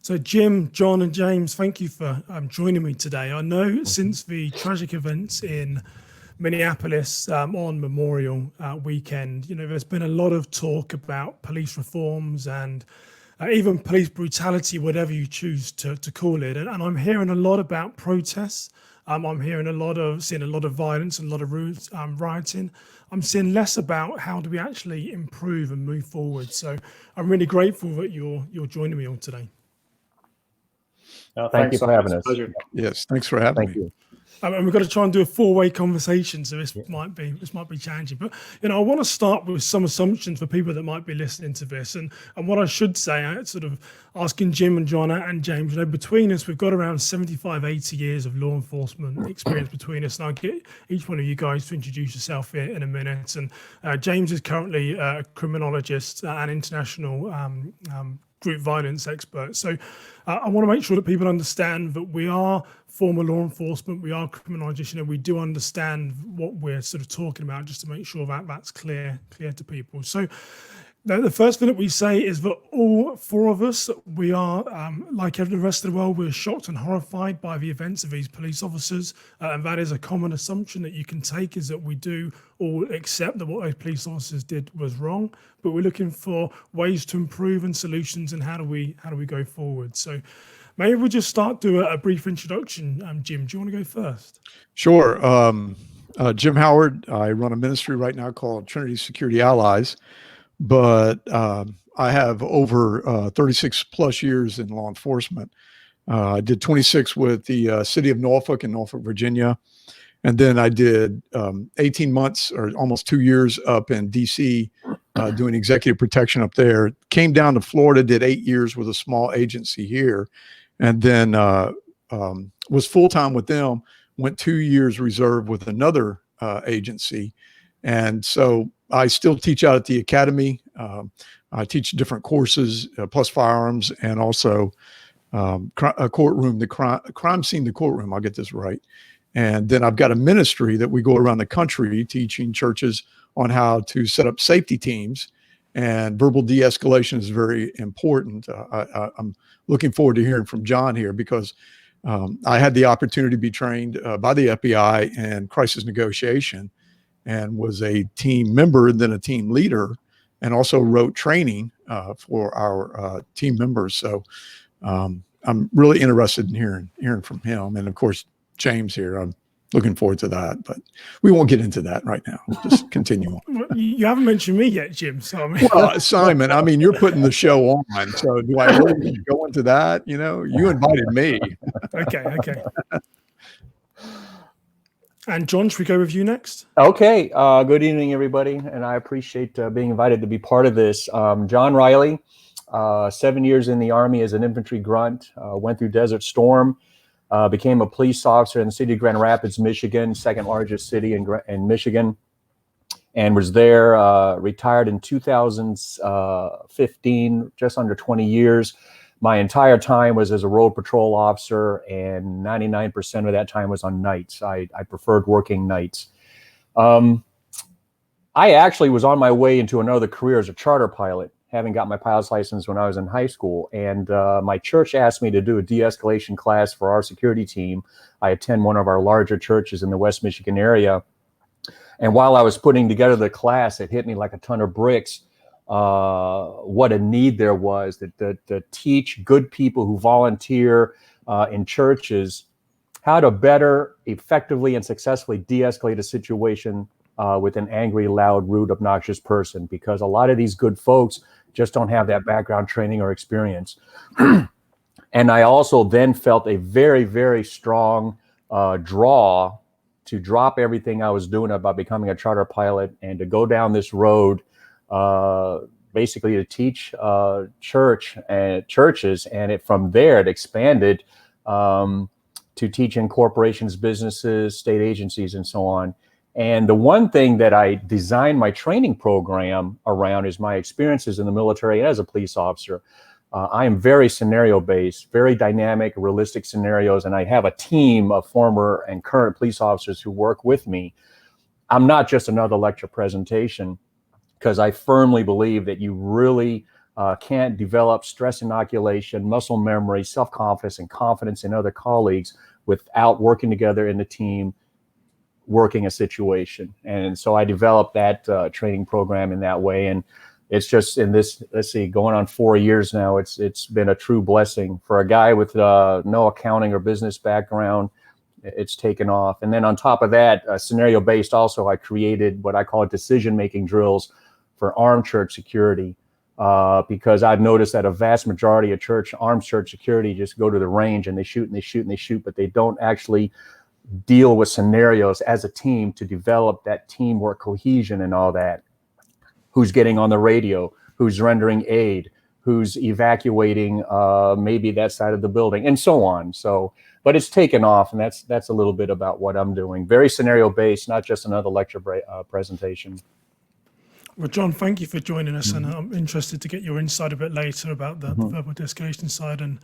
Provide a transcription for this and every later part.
So Jim, John and James, thank you for joining me today. I know since the tragic events in Minneapolis on Memorial weekend, there's been a lot of talk about police reforms and even police brutality, whatever you choose to call it. And I'm hearing a lot about protests. I'm hearing seeing a lot of violence and a lot of rioting. I'm seeing less about how do we actually improve and move forward. So I'm really grateful that you're joining me on today. Thank you for having us. Pleasure. Yes, thanks for having me. Thank you. And we've got to try and do a four-way conversation, so this might be challenging. But I want to start with some assumptions for people that might be listening to this. And what I should say, sort of asking Jim and John and James, between us, we've got around 75, 80 years of law enforcement experience between us. And I'll get each one of you guys to introduce yourself in a minute. And James is currently a criminologist and international group violence expert. So I want to make sure that people understand that we are former law enforcement, we are criminologists, we do understand what we're sort of talking about, just to make sure that that's clear to people. So the first thing that we say is that all four of us, we are, like every rest of the world, we're shocked and horrified by the events of these police officers. And that is a common assumption that you can take, is that we do all accept that what those police officers did was wrong, but we're looking for ways to improve and solutions, and how do we go forward. So maybe we'll just start, do a brief introduction. Jim, do you want to go first? Sure. Jim Howard. I run a ministry right now called Trinity Security Allies. But I have over 36 plus years in law enforcement. I did 26 with the city of Norfolk in Norfolk, Virginia. And then I did 18 months or almost 2 years up in DC doing executive protection up there. Came down to Florida, did 8 years with a small agency here. And then was full-time with them, went 2 years reserve with another agency. And so I still teach out at the academy. I teach different courses, plus firearms, and also a courtroom, the crime scene, the courtroom. I'll get this right. And then I've got a ministry that we go around the country teaching churches on how to set up safety teams. And verbal de-escalation is very important. I'm looking forward to hearing from John here, because I had the opportunity to be trained by the FBI in crisis negotiation, and was a team member and then a team leader, and also wrote training for our team members. So I'm really interested in hearing from him. And of course, James here, I'm looking forward to that, but we won't get into that right now. We'll just continue on. Well, you haven't mentioned me yet, Jim. So well, Simon, you're putting the show on. So do I really need to go into that? You invited me. Okay. And John, should we go with you next? Okay. Good evening, everybody. And I appreciate being invited to be part of this. John Riley, 7 years in the Army as an infantry grunt, went through Desert Storm, became a police officer in the city of Grand Rapids, Michigan, second largest city in Michigan, and was there, retired in 2015, just under 20 years. My entire time was as a road patrol officer, and 99% of that time was on nights. I preferred working nights. I actually was on my way into another career as a charter pilot, having got my pilot's license when I was in high school. And my church asked me to do a de-escalation class for our security team. I attend one of our larger churches in the West Michigan area. And while I was putting together the class, it hit me like a ton of bricks. What a need there was to teach good people who volunteer in churches how to better, effectively, and successfully de-escalate a situation with an angry, loud, rude, obnoxious person, because a lot of these good folks just don't have that background training or experience. And I also then felt a very, very strong draw to drop everything I was doing about becoming a charter pilot and to go down this road, basically to teach churches, and from there it expanded to teach in corporations, businesses, state agencies, and so on. And the one thing that I designed my training program around is my experiences in the military and as a police officer. I am very scenario-based, very dynamic, realistic scenarios, and I have a team of former and current police officers who work with me. I'm not just another lecture presentation, because I firmly believe that you really can't develop stress inoculation, muscle memory, self-confidence, and confidence in other colleagues without working together in the team, working a situation. And so I developed that training program in that way. And it's just in this, let's see, going on 4 years now, it's been a true blessing for a guy with no accounting or business background. It's taken off. And then on top of that, scenario-based also, I created what I call decision-making drills for armed church security, because I've noticed that a vast majority of armed church security just go to the range and they shoot and they shoot and they shoot, but they don't actually deal with scenarios as a team to develop that teamwork cohesion and all that. Who's getting on the radio, who's rendering aid, who's evacuating maybe that side of the building, and so on. So, but it's taken off, and that's a little bit about what I'm doing. Very scenario based, not just another lecture presentation. Well, John, thank you for joining us, and I'm interested to get your insight a bit later about the verbal de-escalation side. And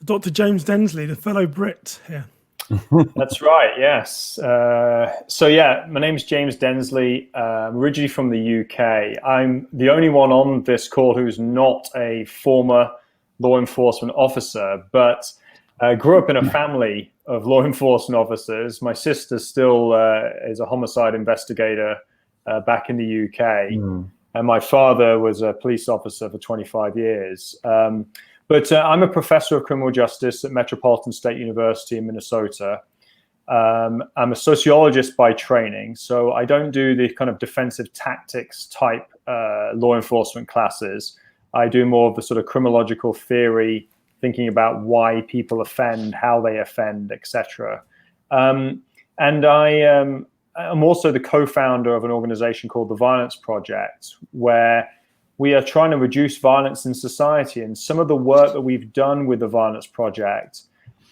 Dr. James Densley, the fellow Brit here. That's right, yes. So yeah, my name's James Densley. I'm originally from the UK. I'm the only one on this call who's not a former law enforcement officer, but grew up in a family of law enforcement officers. My sister still is a homicide investigator back in the UK. And my father was a police officer for 25 years. But I'm a professor of criminal justice at Metropolitan State University in Minnesota. I'm a sociologist by training, so I don't do the kind of defensive tactics type law enforcement classes. I do more of the sort of criminological theory, thinking about why people offend, how they offend, etc. And I'm also the co-founder of an organization called the Violence Project, where we are trying to reduce violence in society. And some of the work that we've done with the Violence Project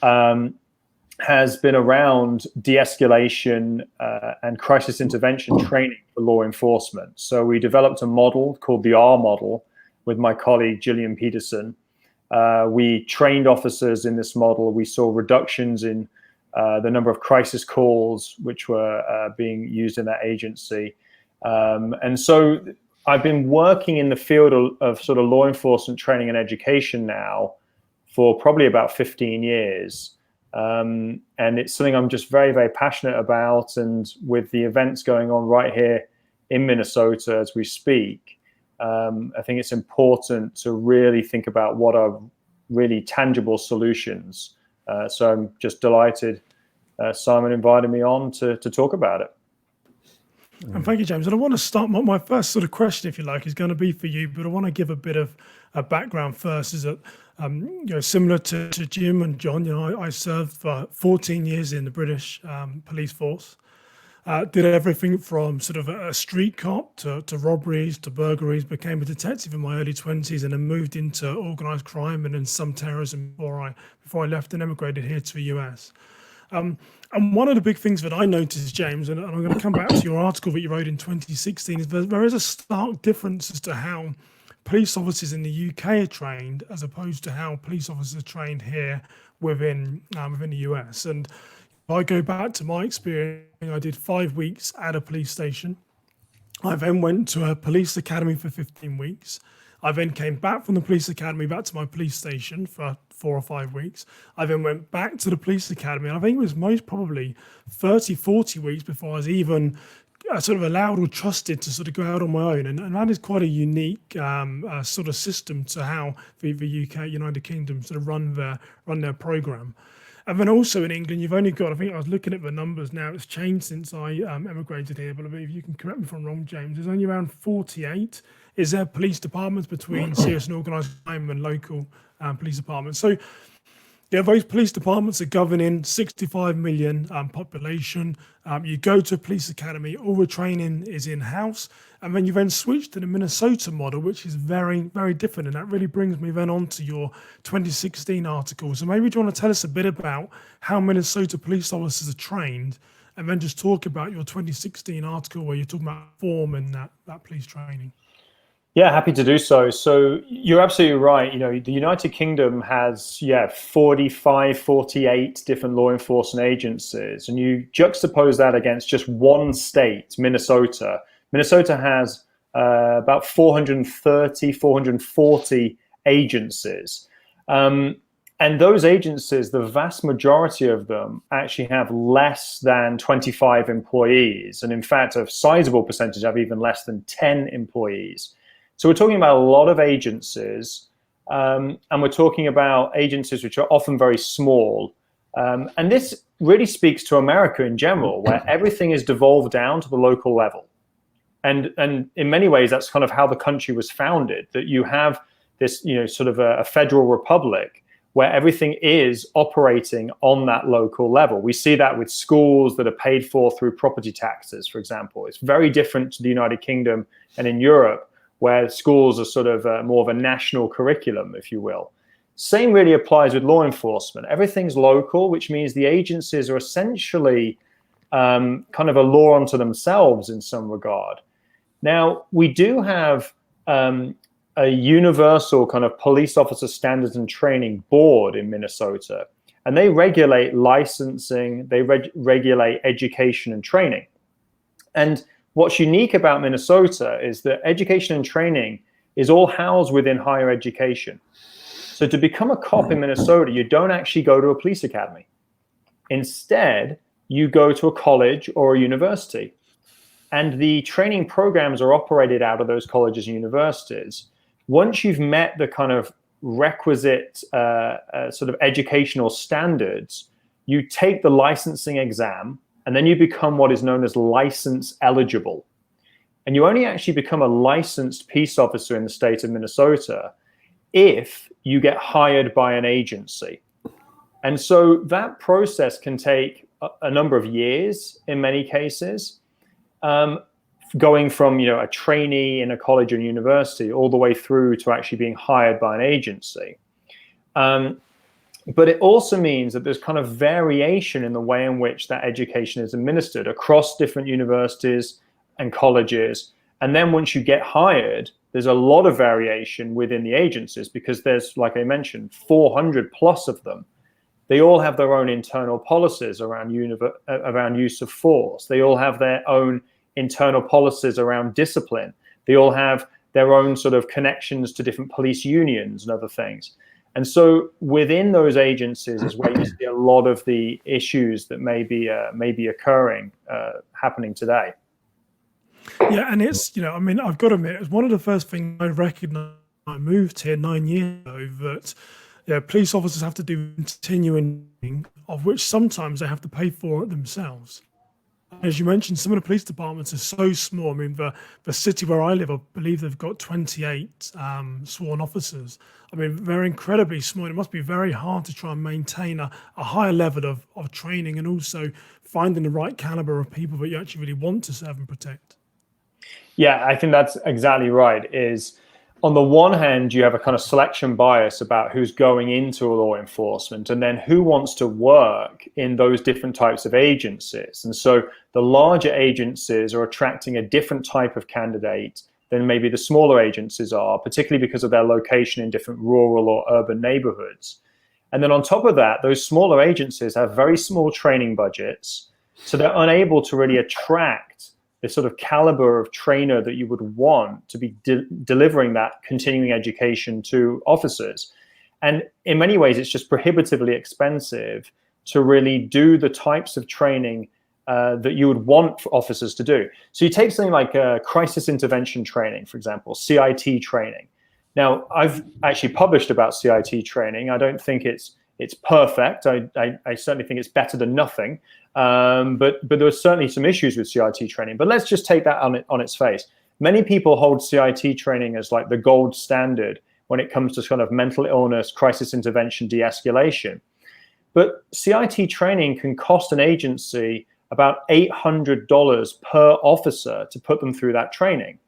has been around de-escalation and crisis intervention training for law enforcement. So we developed a model called the R model with my colleague, Gillian Peterson. We trained officers in this model. We saw reductions in the number of crisis calls which were being used in that agency. And so I've been working in the field of sort of law enforcement training and education now for probably about 15 years. And it's something I'm just very, very passionate about. And with the events going on right here in Minnesota as we speak, I think it's important to really think about what are really tangible solutions. So I'm just delighted Simon invited me on to talk about it. And thank you, James. And I want to start, my first sort of question, if you like, is going to be for you, but I want to give a bit of a background first. Is that, similar to Jim and John, I served for 14 years in the British police force. Did everything from sort of a street cop to robberies to burglaries, became a detective in my early 20s, and then moved into organized crime and then some terrorism before I left and emigrated here to the US. And one of the big things that I noticed, James, and I'm going to come back to your article that you wrote in 2016, is there is a stark difference as to how police officers in the UK are trained as opposed to how police officers are trained here within the US. And if I go back to my experience, I did 5 weeks at a police station. I then went to a police academy for 15 weeks. I then came back from the police academy back to my police station for 4 or 5 weeks. I then went back to the police academy, and I think it was most probably 30, 40 weeks before I was even sort of allowed or trusted to sort of go out on my own. And that is quite a unique sort of system to how the UK, United Kingdom, sort of run their program. And then also in England, you've only got, I think I was looking at the numbers now, it's changed since I emigrated here, but I believe you can correct me if I'm wrong, James, there's only around 48 is there police departments between serious and organised crime and local police departments. So yeah, those police departments are governing 65 million population. You go to a police academy, all the training is in-house, and then you then switch to the Minnesota model, which is very, very different. And that really brings me then on to your 2016 article. So maybe do you want to tell us a bit about how Minnesota police officers are trained, and then just talk about your 2016 article where you're talking about form and that police training. Yeah, happy to do so. So you're absolutely right. The United Kingdom has, 45, 48 different law enforcement agencies. And you juxtapose that against just one state, Minnesota. Minnesota has about 430, 440 agencies. And those agencies, the vast majority of them actually have less than 25 employees. And in fact, a sizable percentage have even less than 10 employees. So we're talking about a lot of agencies, and we're talking about agencies which are often very small. And this really speaks to America in general, where everything is devolved down to the local level. And in many ways, that's kind of how the country was founded, that you have this, sort of a federal republic where everything is operating on that local level. We see that with schools that are paid for through property taxes, for example. It's very different to the United Kingdom and in Europe, where schools are sort of more of a national curriculum, if you will. Same really applies with law enforcement. Everything's local, which means the agencies are essentially kind of a law unto themselves in some regard. Now, we do have a universal kind of police officer standards and training board in Minnesota, and they regulate licensing, they regulate education and training. And what's unique about Minnesota is that education and training is all housed within higher education. So to become a cop in Minnesota, you don't actually go to a police academy. Instead, you go to a college or a university. And the training programs are operated out of those colleges and universities. Once you've met the kind of requisite sort of educational standards, you take the licensing exam, and then you become what is known as license eligible. And you only actually become a licensed peace officer in the state of Minnesota if you get hired by an agency. And so that process can take a number of years in many cases. Going from a trainee in a college or university all the way through to actually being hired by an agency. But it also means that there's kind of variation in the way in which that education is administered across different universities and colleges. And then once you get hired, there's a lot of variation within the agencies because there's, like I mentioned, 400 plus of them. They all have their own internal policies around use of force. They all have their own internal policies around discipline. They all have their own sort of connections to different police unions and other things. And so within those agencies is where you see a lot of the issues that may be occurring, happening today. Yeah, and it's, I mean, I've got to admit, it's one of the first things I recognized when I moved here 9 years ago, that police officers have to do continuing, of which sometimes they have to pay for it themselves. As you mentioned, some of the police departments are so small. I mean, the city where I live, I believe they've got 28 sworn officers. I mean, they're incredibly small. It must be very hard to try and maintain a higher level of training and also finding the right caliber of people that you actually really want to serve and protect. Yeah, I think that's exactly right. Is on the one hand, you have a kind of selection bias about who's going into law enforcement and then who wants to work in those different types of agencies. And so the larger agencies are attracting a different type of candidate than maybe the smaller agencies are, particularly because of their location in different rural or urban neighborhoods. And then on top of that, those smaller agencies have very small training budgets, so they're unable to really attract the sort of caliber of trainer that you would want to be delivering that continuing education to officers. And in many ways, it's just prohibitively expensive to really do the types of training that you would want for officers to do. So you take something like crisis intervention training, for example, CIT training. Now, I've actually published about CIT training. I don't think it's perfect. I certainly think it's better than nothing. But there are certainly some issues with CIT training. But let's just take that on its face. Many people hold CIT training as like the gold standard when it comes to kind of mental illness, crisis intervention, de-escalation. But CIT training can cost an agency about $800 per officer to put them through that training.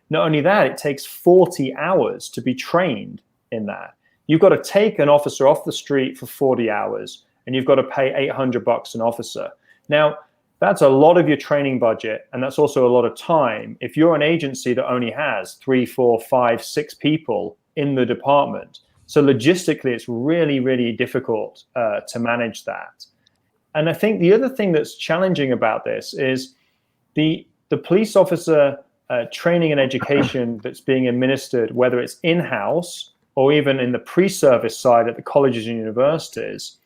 Not only that, it takes 40 hours to be trained in that. You've got to take an officer off the street for 40 hours, and you've got to pay $800 an officer. Now, that's a lot of your training budget, and that's also a lot of time. If you're an agency that only has 3, 4, 5, 6 people in the department, so logistically, it's really, really difficult to manage that. And I think the other thing that's challenging about this is the police officer training and education that's being administered, whether it's in-house or even in the pre-service side at the colleges and universities,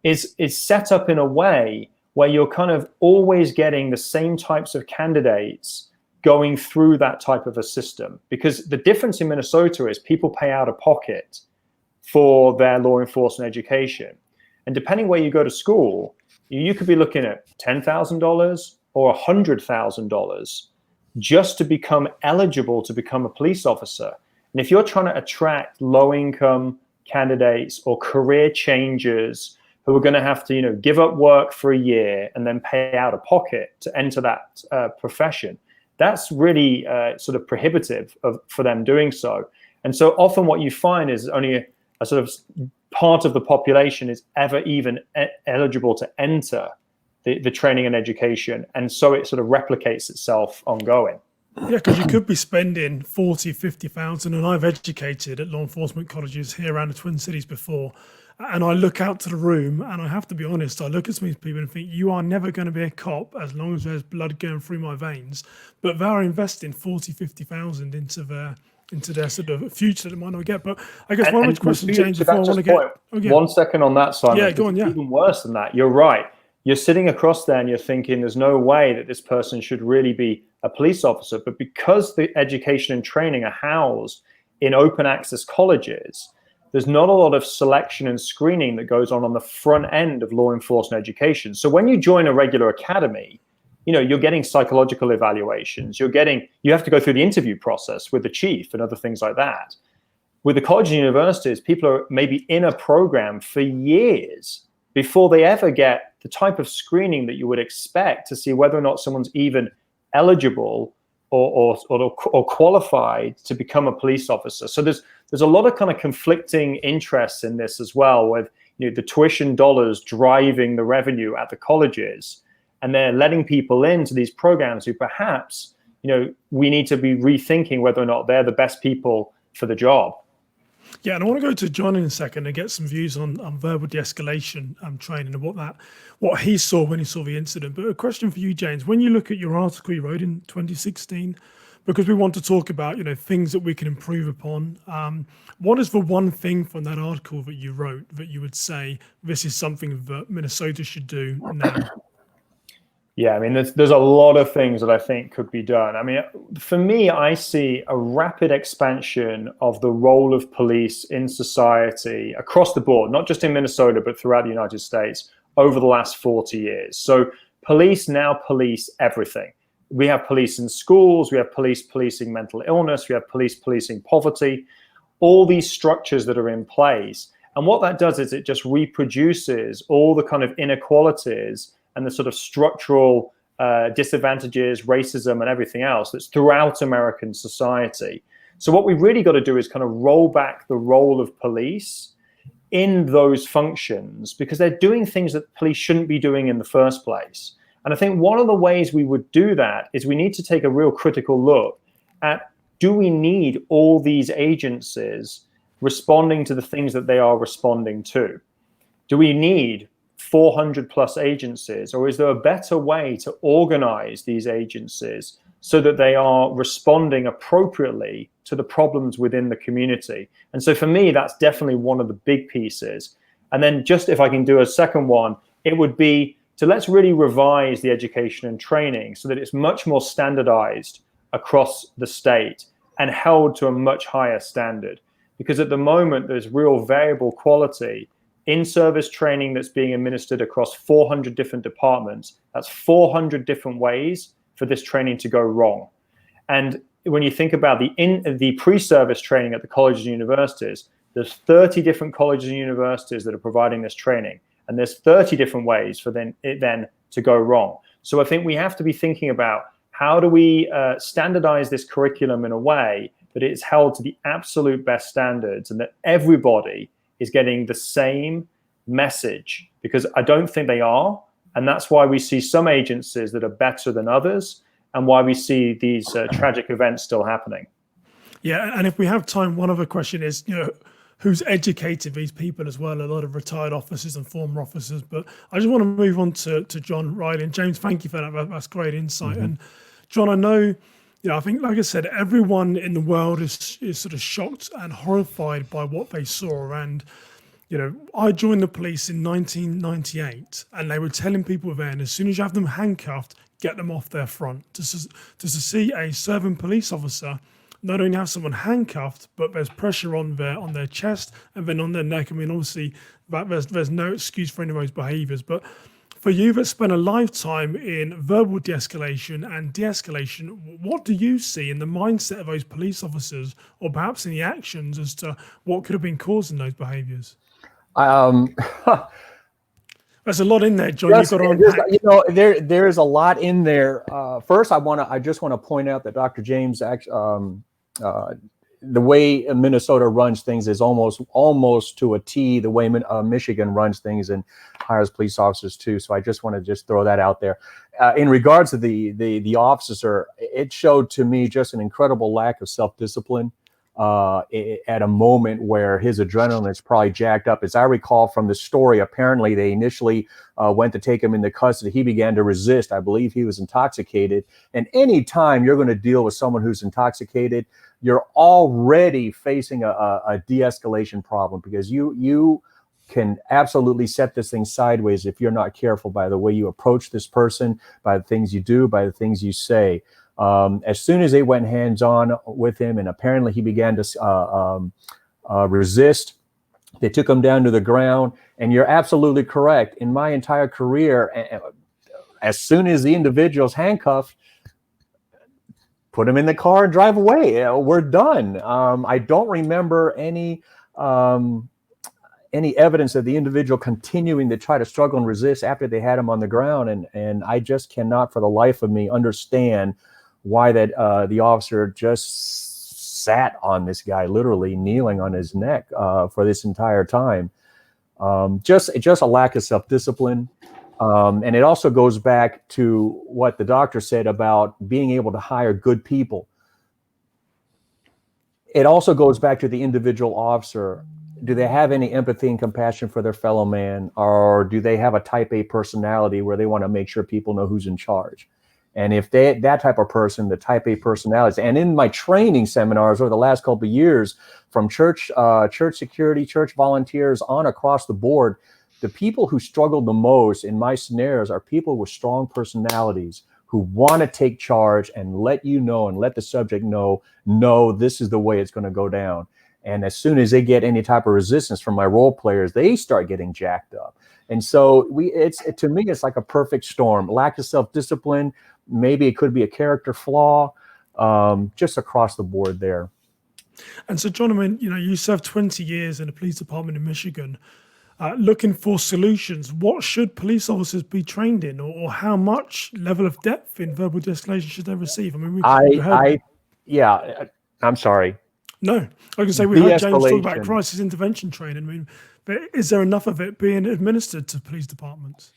is set up in a way where you're kind of always getting the same types of candidates going through that type of a system. Because the difference in Minnesota is people pay out of pocket for their law enforcement education. And depending where you go to school, you could be looking at $10,000 or $100,000 just to become eligible to become a police officer. And if you're trying to attract low-income candidates or career changers who are going to have to, give up work for a year and then pay out of pocket to enter that profession, that's really sort of prohibitive for them doing so. And so often what you find is only a sort of part of the population is ever even eligible to enter the training and education. And so it sort of replicates itself ongoing. Yeah, because you could be spending 40, 50,000, and I've educated at law enforcement colleges here around the Twin Cities before, and I look out to the room, and I have to be honest, I look at some of these people and think, you are never going to be a cop as long as there's blood going through my veins, but they're investing 40, 50,000 into their sort of future that they might not get. But I guess one of the questions, James, before I want to get... Okay. 1 second on that, Simon. Yeah, go on, yeah. Even worse than that, you're right. You're sitting across there and you're thinking there's no way that this person should really be a police officer. But because the education and training are housed in open access colleges, there's not a lot of selection and screening that goes on the front end of law enforcement education. So when you join a regular academy, you're getting psychological evaluations. You have to go through the interview process with the chief and other things like that. With the colleges and universities, people are maybe in a program for years before they ever get the type of screening that you would expect to see whether or not someone's even eligible or qualified to become a police officer. So there's a lot of kind of conflicting interests in this as well, with the tuition dollars driving the revenue at the colleges, and they're letting people into these programs who perhaps we need to be rethinking whether or not they're the best people for the job. Yeah, and I want to go to John in a second and get some views on verbal de-escalation training and what he saw when he saw the incident. But a question for you, James, when you look at your article you wrote in 2016, because we want to talk about things that we can improve upon, what is the one thing from that article that you wrote that you would say this is something that Minnesota should do now? Yeah, I mean, there's a lot of things that I think could be done. I mean, for me, I see a rapid expansion of the role of police in society across the board, not just in Minnesota, but throughout the United States over the last 40 years. So police now police everything. We have police in schools, we have police policing mental illness, we have police policing poverty, all these structures that are in place. And what that does is it just reproduces all the kind of inequalities and the sort of structural disadvantages, racism, and everything else that's throughout American society. So what we've really got to do is kind of roll back the role of police in those functions, because they're doing things that police shouldn't be doing in the first place. And I think one of the ways we would do that is we need to take a real critical look at, do we need all these agencies responding to the things that they are responding to? Do we need 400 plus agencies, or is there a better way to organize these agencies so that they are responding appropriately to the problems within the community? And so for me, that's definitely one of the big pieces. And then just if I can do a second one, it would be to let's really revise the education and training so that it's much more standardized across the state and held to a much higher standard. Because at the moment, there's real variable quality in-service training that's being administered across 400 different departments. That's 400 different ways for this training to go wrong. And when you think about the pre-service training at the colleges and universities, there's 30 different colleges and universities that are providing this training. And there's 30 different ways for it then to go wrong. So I think we have to be thinking about, how do we standardize this curriculum in a way that it's held to the absolute best standards and that everybody is getting the same message, because I don't think they are. And that's why we see some agencies that are better than others, and why we see these tragic events still happening. Yeah, and if we have time, one other question is, who's educated these people as well? A lot of retired officers and former officers. But I just want to move on to John Riley. And James, thank you for that. That's great insight. Mm-hmm. And John, I know, I think, like I said, everyone in the world is sort of shocked and horrified by what they saw. And, I joined the police in 1998, and they were telling people then, as soon as you have them handcuffed, get them off their front. To see a serving police officer not only have someone handcuffed, but there's pressure on their chest and then on their neck. I mean, obviously, there's no excuse for any of those behaviours. But for you that spent a lifetime in verbal de-escalation and de-escalation, what do you see in the mindset of those police officers, or perhaps in the actions, as to what could have been causing those behaviours? There's a lot in there, John. You've got to unpack. There is a lot in there. First, I just want to point out that Dr. James, the way Minnesota runs things is almost to a T the way Michigan runs things and hires police officers too. So I just want to throw that out there. In regards to the officer, it showed to me just an incredible lack of self-discipline. At a moment where his adrenaline is probably jacked up. As I recall from the story, apparently they initially went to take him into custody. He began to resist. I believe he was intoxicated. And anytime you're going to deal with someone who's intoxicated, you're already facing a de-escalation problem, because you can absolutely set this thing sideways if you're not careful by the way you approach this person, by the things you do, by the things you say. As soon as they went hands-on with him, and apparently he began to resist, they took him down to the ground. And you're absolutely correct. In my entire career, as soon as the individual's handcuffed, put him in the car and drive away. We're done. I don't remember any evidence of the individual continuing to try to struggle and resist after they had him on the ground. And I just cannot for the life of me understand why that the officer just sat on this guy, literally kneeling on his neck for this entire time. Just a lack of self-discipline. And it also goes back to what the doctor said about being able to hire good people. It also goes back to the individual officer. Do they have any empathy and compassion for their fellow man, or do they have a type A personality where they want to make sure people know who's in charge? And if that type of person, the type A personalities, and in my training seminars over the last couple of years, from church security, church volunteers on across the board, the people who struggle the most in my scenarios are people with strong personalities who want to take charge and let you know and let the subject know, no, this is the way it's going to go down. And as soon as they get any type of resistance from my role players, they start getting jacked up. And so to me, it's like a perfect storm. Lack of self-discipline. Maybe it could be a character flaw, just across the board there. And so, John, I mean, you served 20 years in the police department in Michigan, looking for solutions. What should police officers be trained in, or how much level of depth in verbal de-escalation should they receive? I mean, I'm sorry. No, I can say we heard James talk about crisis intervention training. I mean, but is there enough of it being administered to police departments?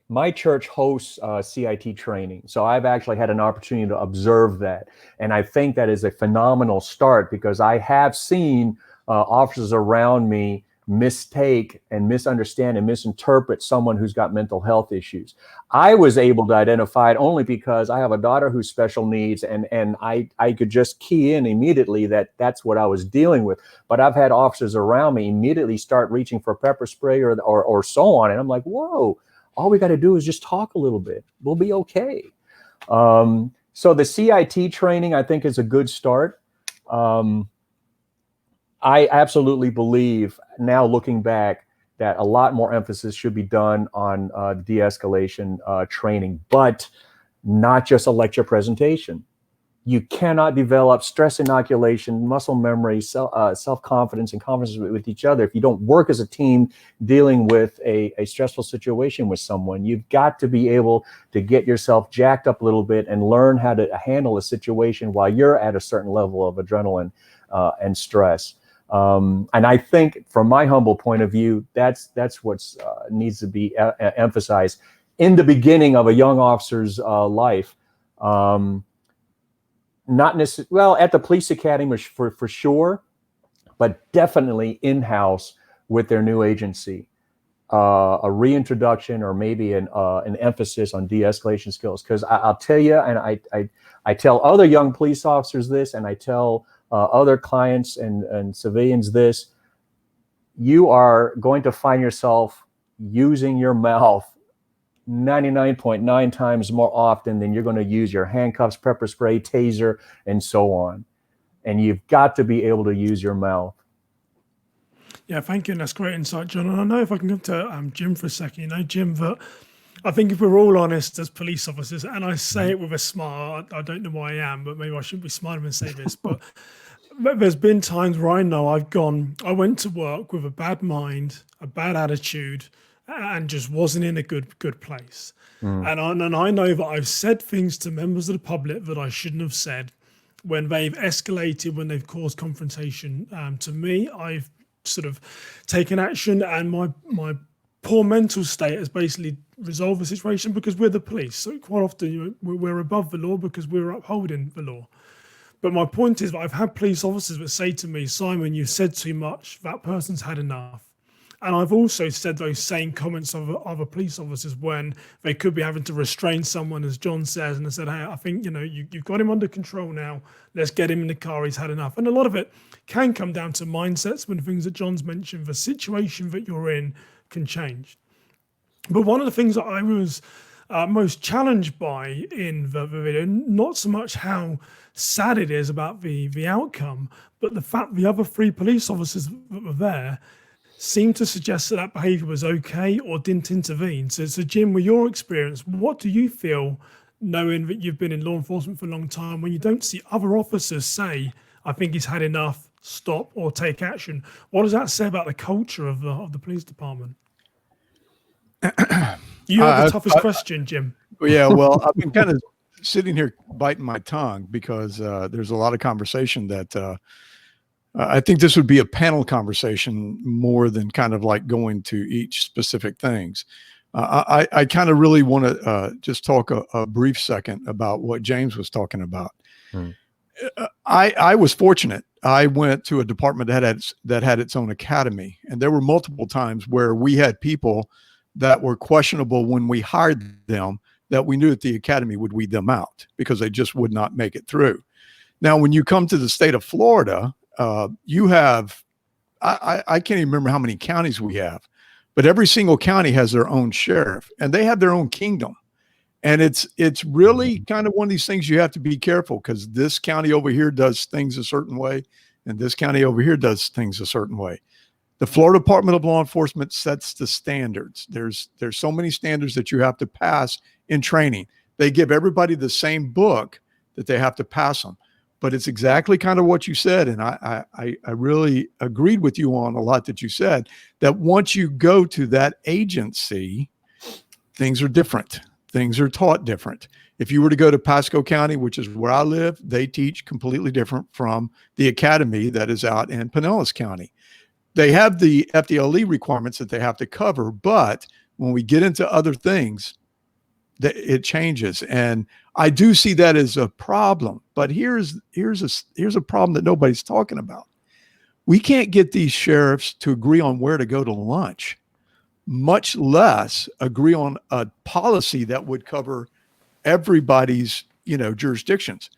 My church hosts CIT training, so I've actually had an opportunity to observe that. And I think that is a phenomenal start, because I have seen officers around me mistake and misunderstand and misinterpret someone who's got mental health issues. I was able to identify it only because I have a daughter who's special needs, and I could just key in immediately that that's what I was dealing with. But I've had officers around me immediately start reaching for pepper spray or so on, and I'm like, whoa, all we got to do is just talk a little bit. We'll be okay. So the CIT training, I think, is a good start. I absolutely believe, now looking back, that a lot more emphasis should be done on de-escalation training, but not just a lecture presentation. You cannot develop stress inoculation, muscle memory, self-confidence, and confidence with each other if you don't work as a team dealing with a stressful situation with someone. You've got to be able to get yourself jacked up a little bit and learn how to handle a situation while you're at a certain level of adrenaline and stress. And I think, from my humble point of view, that's what needs to be emphasized in the beginning of a young officer's life. Not necessarily, well, at the police academy for sure, but definitely in-house with their new agency. a reintroduction or maybe an emphasis on de-escalation skills. Because I'll tell you, and I tell other young police officers this, and I tell other clients and civilians this: you are going to find yourself using your mouth 99.9 times more often than you're going to use your handcuffs, pepper spray, taser, and so on. And you've got to be able to use your mouth. Yeah, thank you. And that's great insight, John. And I know if I can come to Jim for a second, you know, Jim, that I think if we're all honest as police officers, and I say it with a smile, I don't know why I am, but maybe I shouldn't be smiling and say this, but there's been times where I know I went to work with a bad mind, a bad attitude, and just wasn't in a good place. And I know that I've said things to members of the public that I shouldn't have said when they've escalated, when they've caused confrontation. To me, I've sort of taken action, and my poor mental state has basically resolved the situation because we're the police. So quite often we're above the law because we're upholding the law. But my point is that I've had police officers that say to me, Simon, you said too much, that person's had enough. And I've also said those same comments of other police officers when they could be having to restrain someone, as John says, and I said, hey, I think, you know, you've got him under control now. Let's get him in the car. He's had enough. And a lot of it can come down to mindsets when things that John's mentioned, the situation that you're in can change. But one of the things that I was most challenged by in the video, not so much how sad it is about the outcome, but the fact the other 3 police officers that were there seemed to suggest that behavior was okay or didn't intervene. So Jim, with your experience, what do you feel, knowing that you've been in law enforcement for a long time, when you don't see other officers say, I think he's had enough, stop or take action? What does that say about the culture of the police department? You have the toughest question, Jim. Yeah, well, I've been kind of sitting here biting my tongue because there's a lot of conversation that I think this would be a panel conversation more than kind of like going to each specific things. I kind of really want to just talk a brief second about what James was talking about. I was fortunate. I went to a department that had its own academy, and there were multiple times where we had people that were questionable when we hired them, that we knew that the academy would weed them out because they just would not make it through. Now, when you come to the state of Florida, you have, I can't even remember how many counties we have, but every single county has their own sheriff and they have their own kingdom. And it's really kind of one of these things you have to be careful, because this county over here does things a certain way and this county over here does things a certain way. The Florida Department of Law Enforcement sets the standards. There's so many standards that you have to pass in training. They give everybody the same book that they have to pass them. But it's exactly kind of what you said, and I really agreed with you on a lot that you said, that once you go to that agency, things are different. Things are taught different. If you were to go to Pasco County, which is where I live, they teach completely different from the academy that is out in Pinellas County. They have the FDLE requirements that they have to cover, but when we get into other things, it changes. And I do see that as a problem, but here's a problem that nobody's talking about. We can't get these sheriffs to agree on where to go to lunch, much less agree on a policy that would cover everybody's, jurisdictions.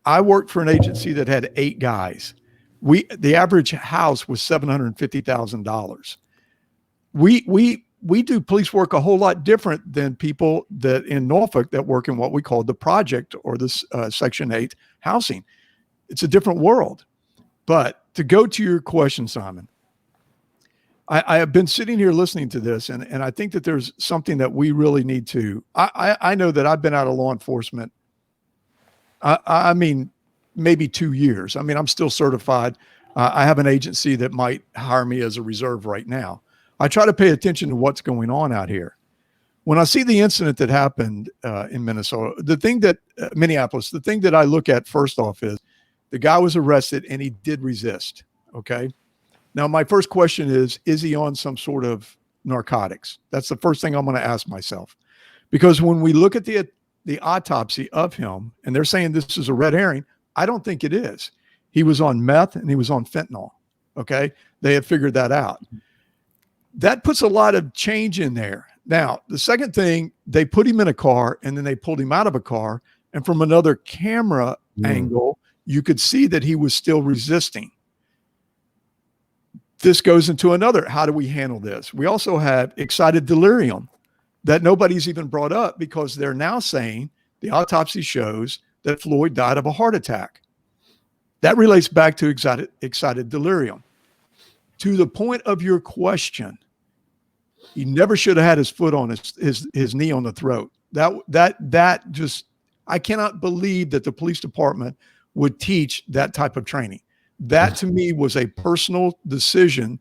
I worked for an agency that had 8 guys. The average house was $750,000. We do police work a whole lot different than people that in Norfolk that work in what we call the project or this Section 8 housing. It's a different world. But to go to your question, Simon, I have been sitting here listening to this, and I think that there's something that we really need to. I know that I've been out of law enforcement. I mean, maybe 2 years. I mean, I'm still certified. I have an agency that might hire me as a reserve right now. I try to pay attention to what's going on out here. When I see the incident that happened in Minnesota, Minneapolis, the thing that I look at first off is the guy was arrested and he did resist. Okay. Now, my first question is he on some sort of narcotics? That's the first thing I'm going to ask myself, because when we look at the autopsy of him and they're saying this is a red herring, I don't think it is. He was on meth and he was on fentanyl. Okay. They have figured that out. that puts a lot of change in there. Now, the second thing, they put him in a car and then they pulled him out of a car. And from another camera angle, you could see that he was still resisting. This goes into another, how do we handle this? We also have excited delirium that nobody's even brought up because they're now saying the autopsy shows that Floyd died of a heart attack. That relates back to excited delirium. To the point of your question, he never should have had his foot on his knee on the throat. That just, I cannot believe that the police department would teach that type of training. That to me was a personal decision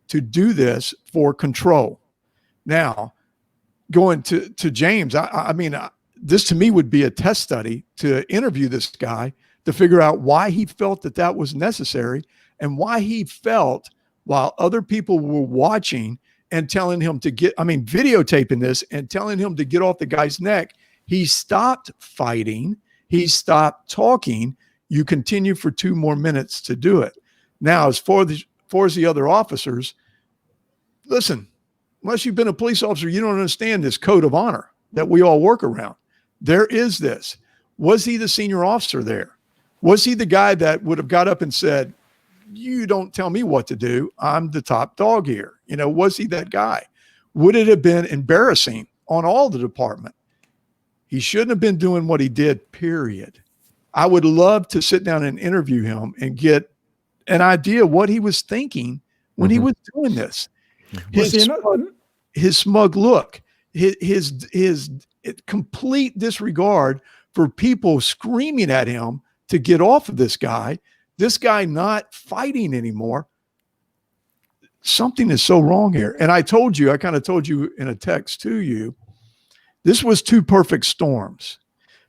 to do this for control. Now, going to James, I mean, this to me would be a test study to interview this guy to figure out why he felt that that was necessary and why he felt while other people were watching and telling him to videotaping this and telling him to get off the guy's neck, he stopped fighting. He stopped talking. You continue for 2 more minutes to do it. Now, as far as the other officers, listen, unless you've been a police officer, you don't understand this code of honor that we all work around. There is this. Was he the senior officer there? Was he the guy that would have got up and said, you don't tell me what to do. I'm the top dog here. You know, was he that guy? Would it have been embarrassing on all the department? He shouldn't have been doing what he did, period. I would love to sit down and interview him and get an idea what he was thinking when he was doing this. His smug look, his complete disregard for people screaming at him to get off of this guy not fighting anymore. Something is so wrong here. And I kind of told you in a text to you, this was 2 perfect storms.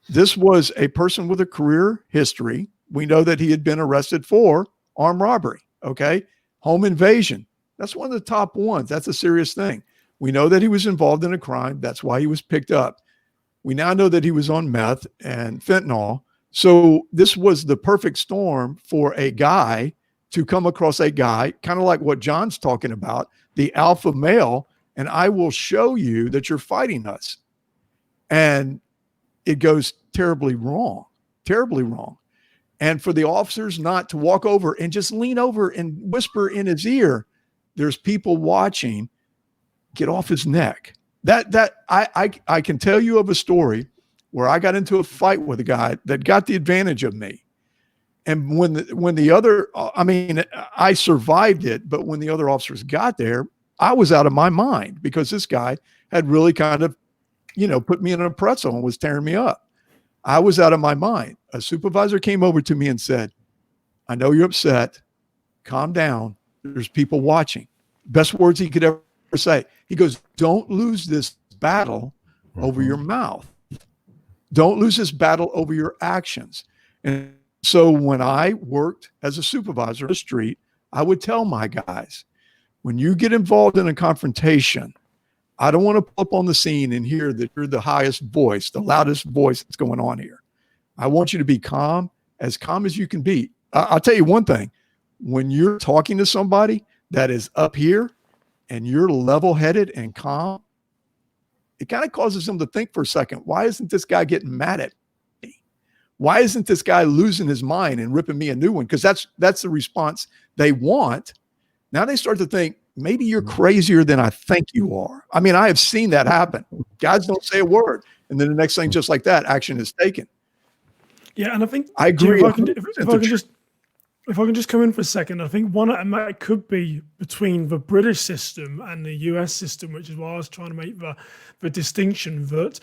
This was a person with a career history. We know that he had been arrested for armed robbery. Okay. Home invasion. That's one of the top ones. That's a serious thing. We know that he was involved in a crime. That's why he was picked up. We now know that he was on meth and fentanyl. So this was the perfect storm for a guy to come across a guy, kind of like what John's talking about, the alpha male, and I will show you that you're fighting us. And it goes terribly wrong. And for the officers not to walk over and just lean over and whisper in his ear, there's people watching, get off his neck. I can tell you of a story where I got into a fight with a guy that got the advantage of me. And when the other, I survived it, but when the other officers got there, I was out of my mind because this guy had really kind of, put me in a pretzel and was tearing me up. I was out of my mind. A supervisor came over to me and said, I know you're upset. Calm down. There's people watching. Best words he could ever say. He goes, don't lose this battle over your mouth. Don't lose this battle over your actions. And so when I worked as a supervisor on the street, I would tell my guys, when you get involved in a confrontation, I don't want to pull up on the scene and hear that you're the highest voice, the loudest voice that's going on here. I want you to be calm as you can be. I'll tell you one thing. When you're talking to somebody that is up here and you're level-headed and calm, it kind of causes them to think for a second, why isn't this guy getting mad at me? Why isn't this guy losing his mind and ripping me a new one? Because that's the response they want. Now they start to think, maybe you're crazier than I think you are. I mean, I have seen that happen. Guys don't say a word. And then the next thing, just like that, action is taken. Yeah, and I think I agree. If I can just come in for a second, I think one it could be between the British system and the US system, which is why I was trying to make the distinction that,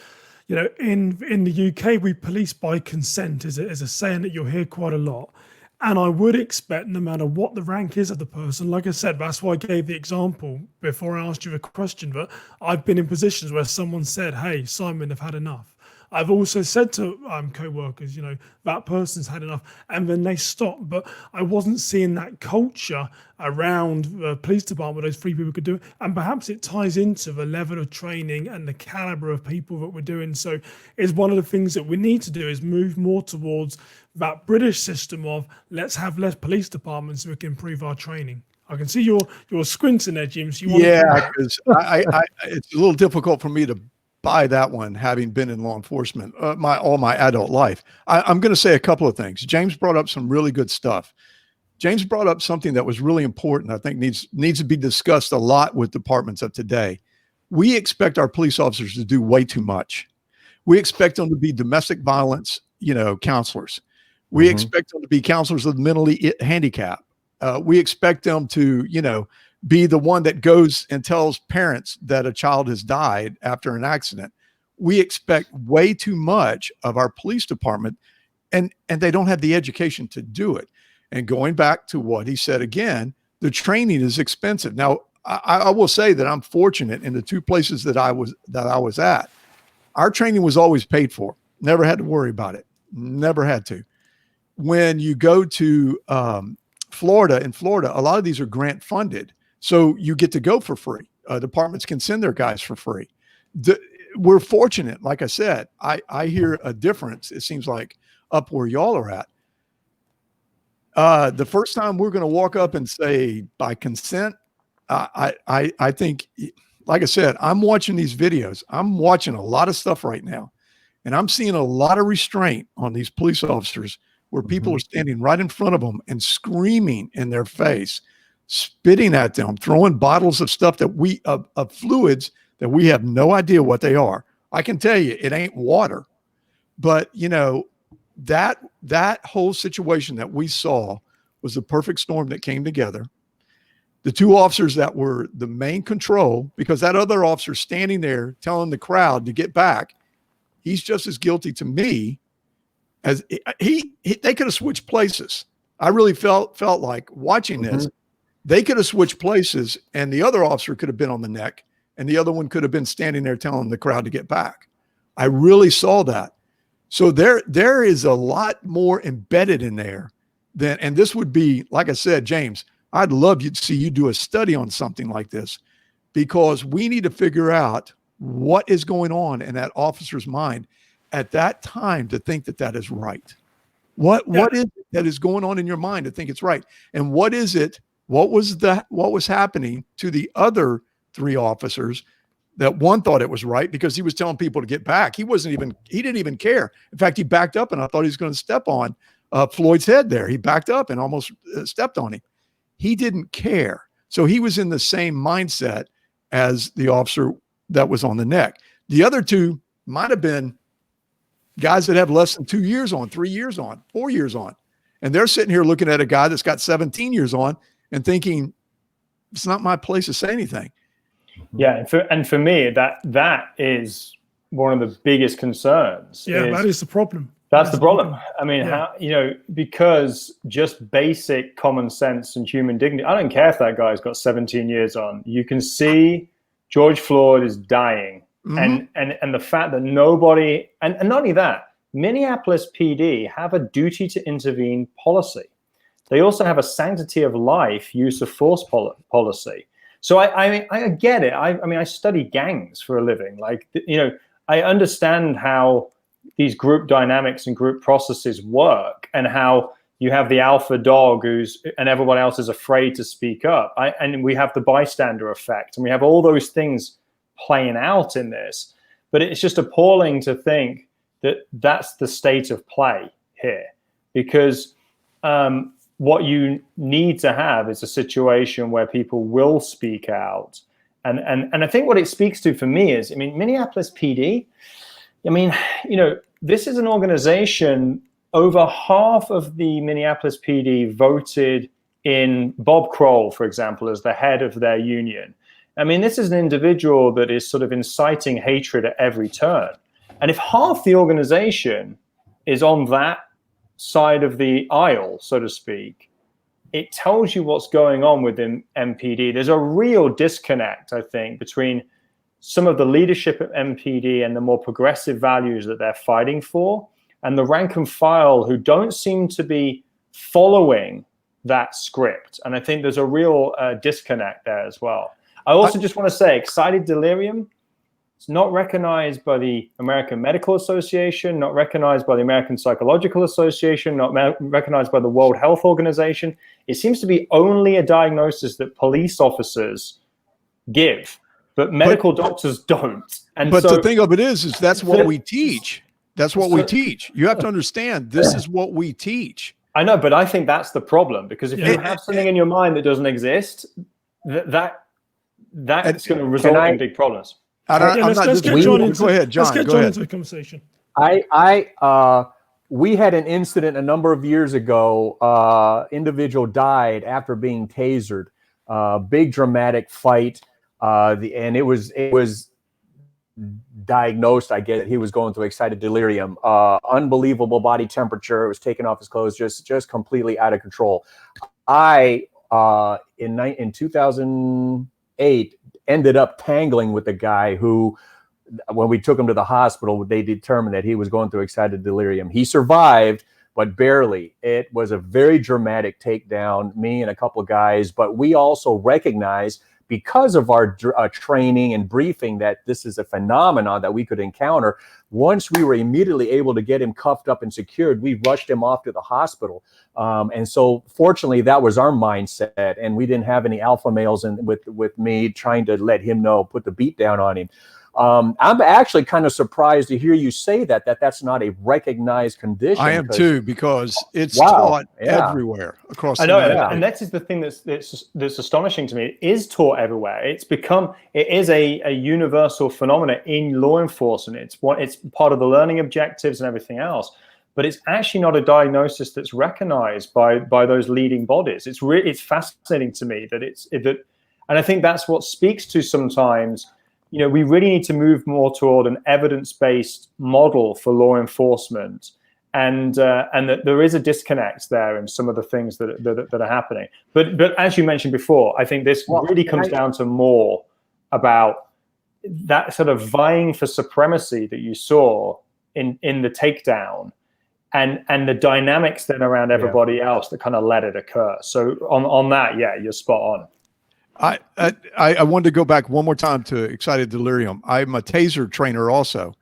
in the UK, we police by consent is a saying that you'll hear quite a lot. And I would expect, no matter what the rank is of the person, like I said, that's why I gave the example before I asked you the question, but I've been in positions where someone said, hey, Simon, I've had enough. I've also said to co-workers, that person's had enough, and then they stop. But I wasn't seeing that culture around the police department where those 3 people could do it. And perhaps it ties into the level of training and the caliber of people that we're doing. So it's one of the things that we need to do is move more towards that British system of let's have less police departments so we can improve our training. I can see you're squinting there, Jim. So you want Yeah, because I it's a little difficult for me to buy that one, having been in law enforcement all my adult life. I'm going to say a couple of things. James brought up some really good stuff. James brought up something that was really important. I think needs to be discussed a lot with departments of today. We expect our police officers to do way too much. We expect them to be domestic violence, counselors. We expect them to be counselors of the mentally handicapped. We expect them to, be the one that goes and tells parents that a child has died after an accident. We expect way too much of our police department, and they don't have the education to do it. And going back to what he said again, the training is expensive. Now, I will say that I'm fortunate in the two places that I was at. Our training was always paid for. Never had to worry about it. Never had to. When you go to Florida, a lot of these are grant funded. So you get to go for free. Departments can send their guys for free. We're fortunate. Like I said, I hear a difference. It seems like up where y'all are at. The first time we're going to walk up and say by consent, I think, like I said, I'm watching these videos. I'm watching a lot of stuff right now, and I'm seeing a lot of restraint on these police officers where people are standing right in front of them and screaming in their face, spitting at them, throwing bottles of stuff of fluids that we have no idea what they are. I can tell you it ain't water, but that whole situation that we saw was the perfect storm that came together. The two officers that were the main control, because that other officer standing there telling the crowd to get back, he's just as guilty to me as they could have switched places. I really felt like watching this, they could have switched places and the other officer could have been on the neck and the other one could have been standing there telling the crowd to get back. I really saw that. So there is a lot more embedded in there and this would be, like I said, James, I'd love to see you do a study on something like this, because we need to figure out what is going on in that officer's mind at that time to think that is right. What is it that is going on in your mind to think it's right? And what was happening to the other three officers that one thought it was right because he was telling people to get back? He didn't even care. In fact, he backed up and I thought he was going to step on Floyd's head there. He backed up and almost stepped on him. He didn't care. So he was in the same mindset as the officer that was on the neck. The other two might have been guys that have less than 2 years on, 3 years on, 4 years on. And they're sitting here looking at a guy that's got 17 years on and thinking, it's not my place to say anything. Yeah. And for me, that is one of the biggest concerns. Yeah, that is the problem. That's the problem. I mean, because just basic common sense and human dignity, I don't care if that guy's got 17 years on. You can see George Floyd is dying. And the fact that nobody, and not only that, Minneapolis PD have a duty to intervene policy. They also have a sanctity of life use of force policy. So I get it. I mean, I study gangs for a living. Like, I understand how these group dynamics and group processes work, and how you have the alpha dog and everyone else is afraid to speak up. And we have the bystander effect, and we have all those things playing out in this. But it's just appalling to think that that's the state of play here, because what you need to have is a situation where people will speak out. And I think what it speaks to for me is, I mean, Minneapolis PD, I mean, this is an organization, over half of the Minneapolis PD voted in Bob Kroll, for example, as the head of their union. I mean, this is an individual that is sort of inciting hatred at every turn. And if half the organization is on that side of the aisle, so to speak, it tells you what's going on within MPD. There's a real disconnect, I think, between some of the leadership at MPD and the more progressive values that they're fighting for, and the rank and file who don't seem to be following that script. And I think there's a real disconnect there as well. I also just want to say, excited delirium, It's not recognized by the American Medical Association, not recognized by the American Psychological Association, not recognized by the World Health Organization. It seems to be only a diagnosis that police officers give, but medical doctors don't. And but so, the thing of it is that's what we teach. That's what we teach. You have to understand, this is what we teach. I know, but I think that's the problem, because if you have something in your mind that doesn't exist, that's going to result in big problems. Let's get John into the conversation. We had an incident a number of years ago. Individual died after being tasered. Big dramatic fight, and it was diagnosed, I guess, he was going through excited delirium. Unbelievable body temperature. It was taking off his clothes, just completely out of control. In 2008 ended up tangling with the guy who, when we took him to the hospital, they determined that he was going through excited delirium. He survived, but barely. It was a very dramatic takedown, me and a couple of guys, but we also recognize, because of our training and briefing, that this is a phenomenon that we could encounter. Once we were immediately able to get him cuffed up and secured, we rushed him off to the hospital. And so fortunately, that was our mindset. And we didn't have any alpha males with me trying to let him know, put the beat down on him. I'm actually kind of surprised to hear you say that's not a recognized condition. I am too, because it's taught everywhere across the country. And that is the thing that's astonishing to me. It is taught everywhere. It is a universal phenomenon in law enforcement. It's part of the learning objectives and everything else. But it's actually not a diagnosis that's recognized by those leading bodies. It's fascinating to me and I think that's what speaks to sometimes. We really need to move more toward an evidence-based model for law enforcement, and that there is a disconnect there in some of the things that are happening. But as you mentioned before, I think this really comes down to more about that sort of vying for supremacy that you saw in the takedown, and the dynamics then around everybody else that kind of let it occur. So on that, you're spot on. I wanted to go back one more time to excited delirium. I'm a taser trainer also.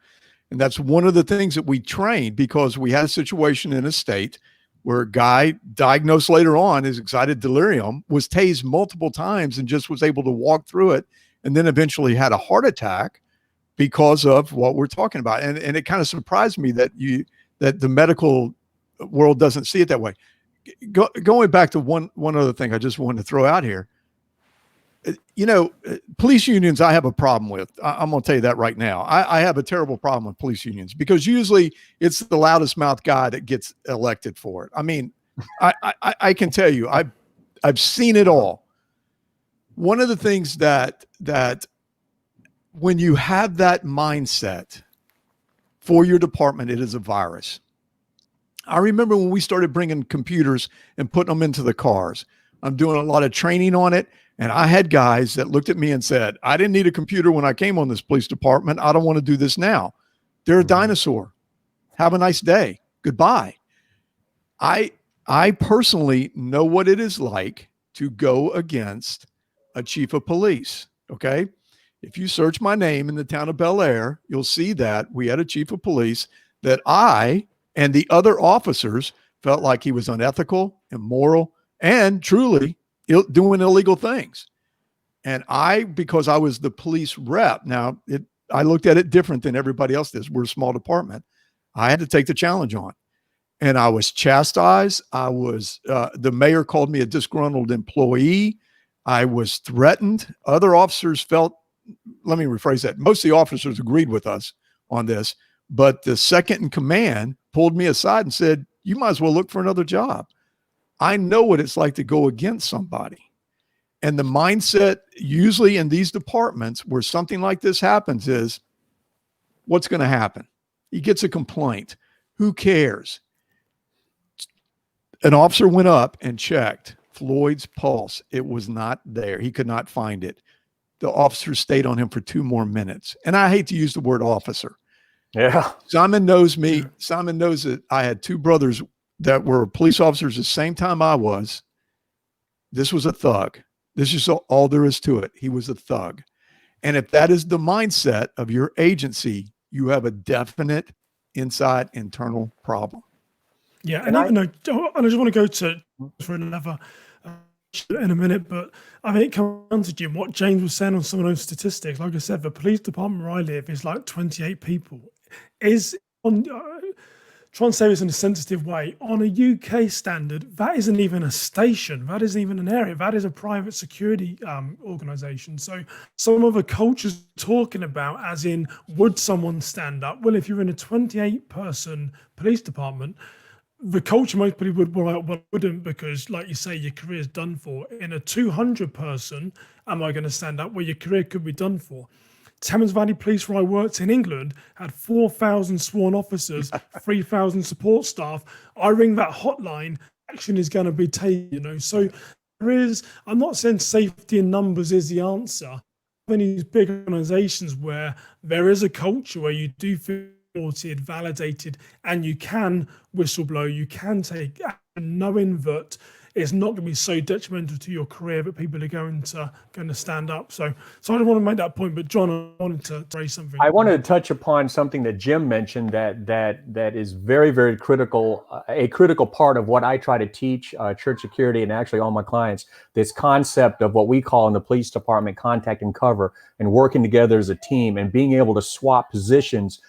And that's one of the things that we trained, because we had a situation in a state where a guy diagnosed later on as excited delirium was tased multiple times and just was able to walk through it, and then eventually had a heart attack because of what we're talking about. And it kind of surprised me that the medical world doesn't see it that way. Going back to one other thing I just wanted to throw out here. Police unions, I have a problem with. I'm going to tell you that right now. I have a terrible problem with police unions, because usually it's the loudest mouth guy that gets elected for it. I mean, I can tell you, I've seen it all. One of the things that when you have that mindset for your department, it is a virus. I remember when we started bringing computers and putting them into the cars. I'm doing a lot of training on it. And I had guys that looked at me and said, I didn't need a computer when I came on this police department. I don't want to do this now. They're a dinosaur. Have a nice day. Goodbye. I personally know what it is like to go against a chief of police. Okay. If you search my name in the town of Bel Air, you'll see that we had a chief of police that I and the other officers felt like he was unethical, immoral, and truly doing illegal things. And because I was the police rep, now I looked at it different than everybody else does. We're a small department. I had to take the challenge on, and I was chastised. The mayor called me a disgruntled employee. I was threatened. Other officers let me rephrase that. Most of the officers agreed with us on this, but the second in command pulled me aside and said, you might as well look for another job. I know what it's like to go against somebody. And the mindset usually in these departments where something like this happens is, what's going to happen? He gets a complaint. Who cares? An officer went up and checked Floyd's pulse. It was not there. He could not find it. The officer stayed on him for 2 more minutes. And I hate to use the word officer. Yeah. Simon knows me. Simon knows that I had 2 brothers that were police officers the same time I was. This was a thug. This is all there is to it. He was a thug. And if that is the mindset of your agency, you have a definite inside internal problem. Yeah, and even though I just want to go to for another in a minute, but I think it comes down to, Jim, what James was saying on some of those statistics. Like I said, the police department where I live is like 28 people. Is on trying to say this in a sensitive way, on a UK standard, that isn't even a station, that isn't even an area, that is a private security organization. So some of the cultures talking about, as in, would someone stand up? Well, if you're in a 28-person police department, the culture most people would, well, I wouldn't, because like you say, your career is done for. In a 200-person, am I going to stand up? Well, your career could be done for. Thames Valley Police, where I worked in England, had 4,000 sworn officers, 3,000 support staff. I ring that hotline, action is going to be taken, you know. So there is, I'm not saying safety in numbers is the answer. In these big organizations where there is a culture where you do feel supported, validated, and you can whistleblow, you can take action, knowing that it's not going to be so detrimental to your career that people are going to stand up. So I don't want to make that point, but John, I wanted to raise something. I wanted to touch upon something that Jim mentioned that is very, very critical, a critical part of what I try to teach church security and actually all my clients, this concept of what we call in the police department contact and cover, and working together as a team and being able to swap positions.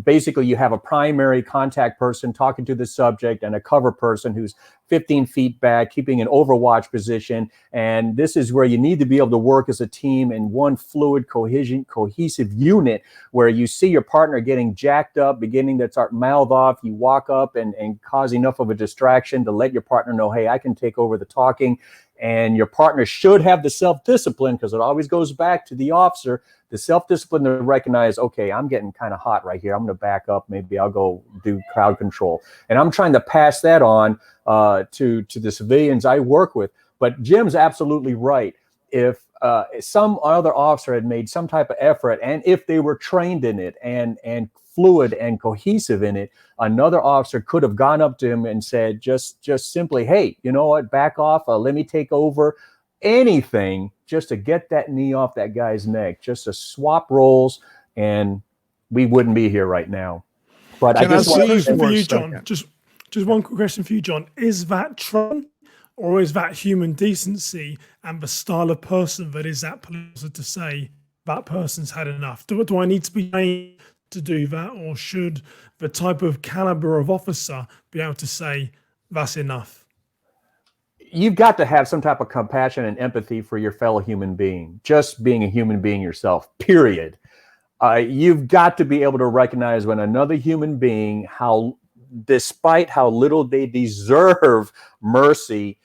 Basically, you have a primary contact person talking to the subject and a cover person who's 15 feet back, keeping an overwatch position. And this is where you need to be able to work as a team in one fluid, cohesive unit, where you see your partner getting jacked up, beginning to start mouth off. You walk up and cause enough of a distraction to let your partner know, hey, I can take over the talking. And your partner should have the self-discipline, because it always goes back to the officer, the self-discipline to recognize, okay, I'm getting kind of hot right here. I'm going to back up. Maybe I'll go do crowd control. And I'm trying to pass that on to the civilians I work with. But Jim's absolutely right. If some other officer had made some type of effort, and if they were trained in it and fluid and cohesive in it, another officer could have gone up to him and said, just simply, hey, you know what, back off, let me take over. Anything just to get that knee off that guy's neck, just to swap roles, and we wouldn't be here right now. But Can I just want want to for you, John. Just one quick question for you, John. Is that training, or is that human decency and the style of person that is that police to say that person's had enough? Do I need to be trained to do that, or should the type of caliber of officer be able to say that's enough? You've got to have some type of compassion and empathy for your fellow human being, just being a human being yourself, period. You've got to be able to recognize when another human being, despite how little they deserve mercy,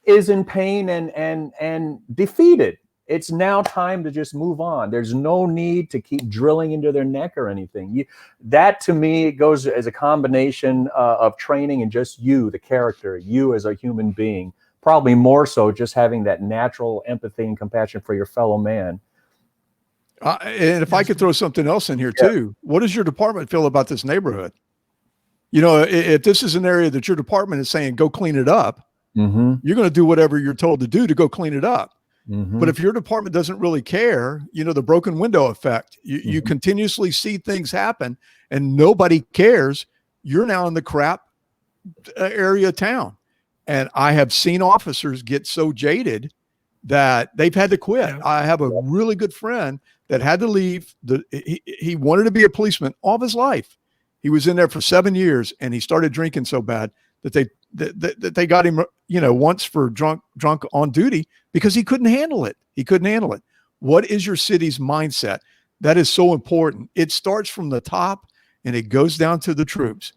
is in pain and defeated. It's now time to just move on. There's no need to keep drilling into their neck or anything. That to me, it goes as a combination of training and just you, the character, you as a human being. Probably more so just having that natural empathy and compassion for your fellow man. And if I could throw something else in here too, what does your department feel about this neighborhood? You know, if this is an area that your department is saying, go clean it up, you're going to do whatever you're told to do to go clean it up. But if your department doesn't really care, you know, the broken window effect, you continuously see things happen and nobody cares. You're now in the crap area of town. And I have seen officers get so jaded that they've had to quit. Yeah. I have a really good friend that had to leave. He wanted to be a policeman all of his life. He was in there for 7 years, and he started drinking so bad that they got him, you know, once for drunk on duty because he couldn't handle it. He couldn't handle it. What is your city's mindset? That is so important. It starts from the top and it goes down to the troops.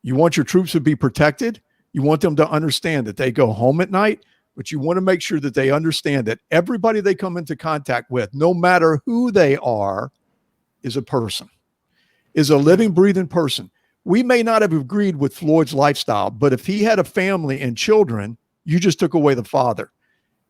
You want your troops to be protected. You want them to understand that they go home at night, but you want to make sure that they understand that everybody they come into contact with, no matter who they are, is a person, is a living, breathing person. We may not have agreed with Floyd's lifestyle, but if he had a family and children, you just took away the father.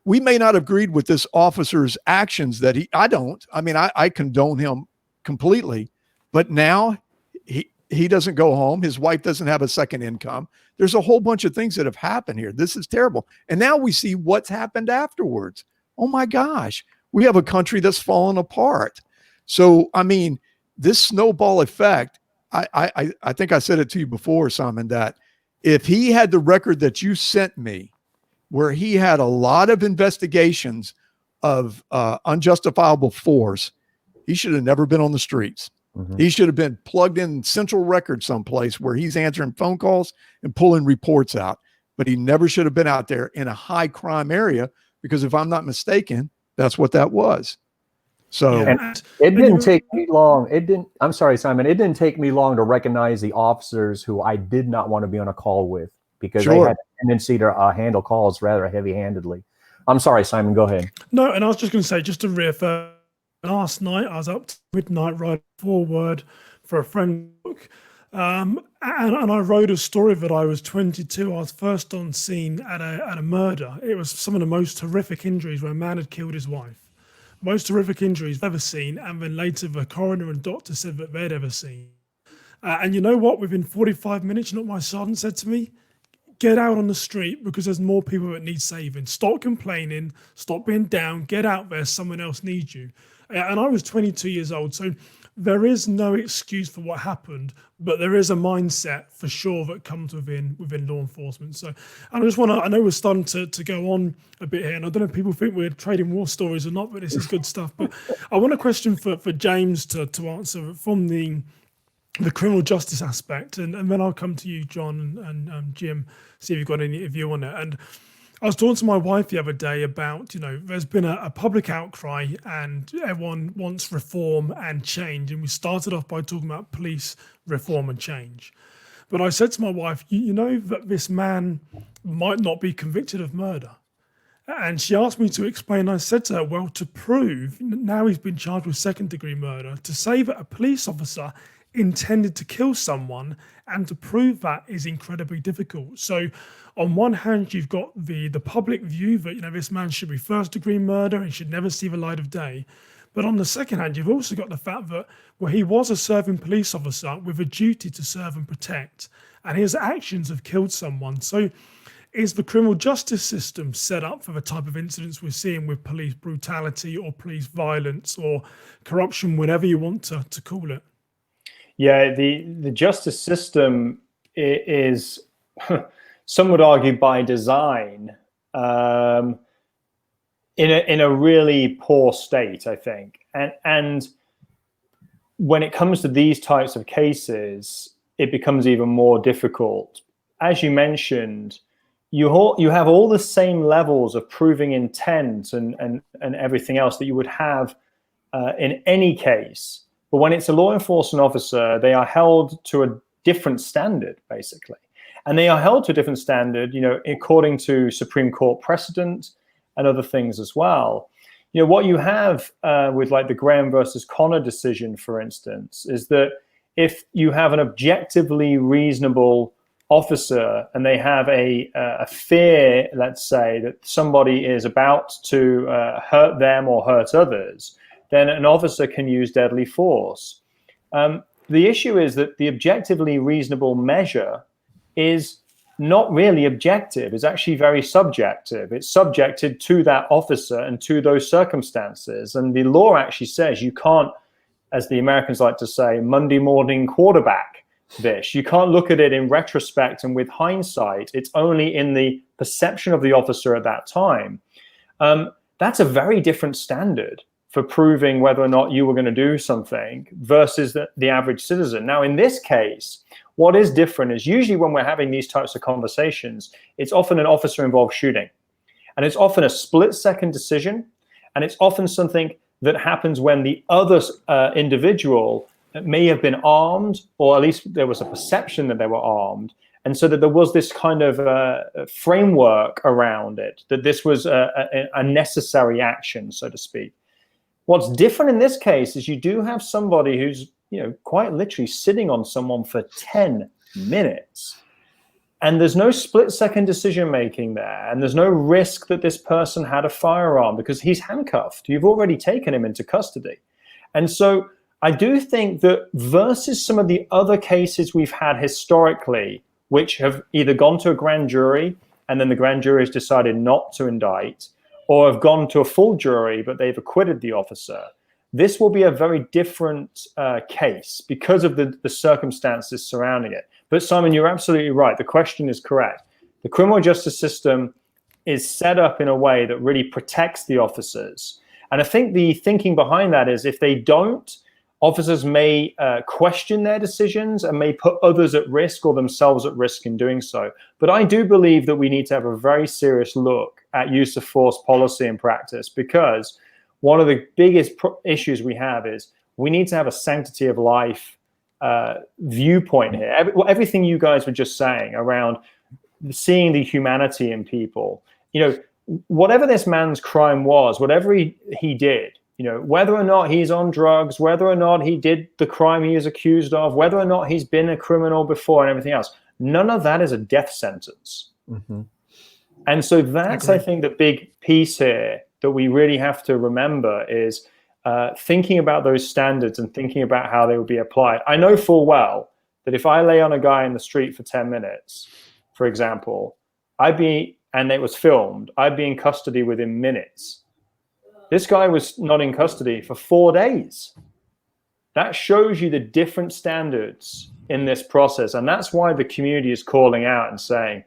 We may not have agreed with this officer's actions I condone him completely, but now he doesn't go home. His wife doesn't have a second income. There's a whole bunch of things that have happened here. This is terrible. And now we see what's happened afterwards. Oh my gosh. We have a country that's fallen apart. So, I mean, this snowball effect, I think I said it to you before, Simon, that if he had the record that you sent me, where he had a lot of investigations of unjustifiable force, he should have never been on the streets. Mm-hmm. He should have been plugged in central record someplace where he's answering phone calls and pulling reports out. But he never should have been out there in a high crime area, because if I'm not mistaken, that's what that was. So and it didn't take me long. I'm sorry, Simon. It didn't take me long to recognize the officers who I did not want to be on a call with, because they had a tendency to handle calls rather heavy-handedly. I'm sorry, Simon, go ahead. No, and I was just going to say, just to reaffirm, last night I was up to midnight writing forward for a friend's book. And I wrote a story that I was 22. I was first on scene at a murder. It was some of the most horrific injuries where a man had killed his wife. Most horrific injuries I've ever seen, and then later the coroner and doctor said that they'd ever seen. And you know what? Within 45 minutes, you know what my sergeant said to me? Get out on the street, because there's more people that need saving. Stop complaining. Stop being down. Get out there. Someone else needs you. And I was 22 years old, so there is no excuse for what happened, but there is a mindset for sure that comes within law enforcement. So I just want to, I know we're starting to go on a bit here, and I don't know if people think we're trading war stories or not, but this is good stuff. But I want a question for James to answer from the criminal justice aspect, and then I'll come to you, John and Jim, see if you've got any view on it. And I was talking to my wife the other day about, there's been a public outcry and everyone wants reform and change. And we started off by talking about police reform and change. But I said to my wife, you know that this man might not be convicted of murder. And she asked me to explain. I said to her, well, to prove, now he's been charged with second-degree murder, to say that a police officer intended to kill someone and to prove that is incredibly difficult. So on one hand, you've got the public view that, this man should be first-degree murder and should never see the light of day. But on the second hand, you've also got the fact that, well, he was a serving police officer with a duty to serve and protect, and his actions have killed someone. So is the criminal justice system set up for the type of incidents we're seeing with police brutality or police violence or corruption, whatever you want to call it? Yeah, the justice system is, some would argue, by design, in a really poor state, I think. And when it comes to these types of cases, it becomes even more difficult. As you mentioned, you have all the same levels of proving intent and everything else that you would have in any case. But when it's a law enforcement officer, they are held to a different standard, basically. And they are held to a different standard, according to Supreme Court precedent and other things as well. What you have with like the Graham versus Connor decision, for instance, is that if you have an objectively reasonable officer and they have a fear, let's say, that somebody is about to hurt them or hurt others, then an officer can use deadly force. The issue is that the objectively reasonable measure is not really objective. It's actually very subjective. It's subjected to that officer and to those circumstances. And the law actually says you can't, as the Americans like to say, Monday morning quarterback this. You can't look at it in retrospect and with hindsight. It's only in the perception of the officer at that time. That's a very different standard for proving whether or not you were going to do something versus the average citizen. Now, in this case, what is different is usually when we're having these types of conversations, it's often an officer-involved shooting. And it's often a split-second decision. And it's often something that happens when the other individual may have been armed, or at least there was a perception that they were armed. And so that there was this kind of framework around it, that this was a necessary action, so to speak. What's different in this case is you do have somebody who's, quite literally sitting on someone for 10 minutes. And there's no split-second decision-making there. And there's no risk that this person had a firearm because he's handcuffed. You've already taken him into custody. And so I do think that versus some of the other cases we've had historically, which have either gone to a grand jury and then the grand jury has decided not to indict, or have gone to a full jury, but they've acquitted the officer, this will be a very different case because of the circumstances surrounding it. But Simon, you're absolutely right. The question is correct. The criminal justice system is set up in a way that really protects the officers. And I think the thinking behind that is if they don't, officers may question their decisions and may put others at risk or themselves at risk in doing so. But I do believe that we need to have a very serious look at use of force policy and practice, because one of the biggest issues we have is we need to have a sanctity of life viewpoint here. Everything you guys were just saying around seeing the humanity in people, you know, whatever this man's crime was, whatever he did, you know, whether or not he's on drugs, whether or not he did the crime he is accused of, whether or not he's been a criminal before and everything else, none of that is a death sentence. Mm-hmm. And so that's, I think, the big piece here that we really have to remember is thinking about those standards and thinking about how they will be applied. I know full well that if I lay on a guy in the street for 10 minutes, for example, and it was filmed, I'd be in custody within minutes. This guy was not in custody for 4 days. That shows you the different standards in this process. And that's why the community is calling out and saying,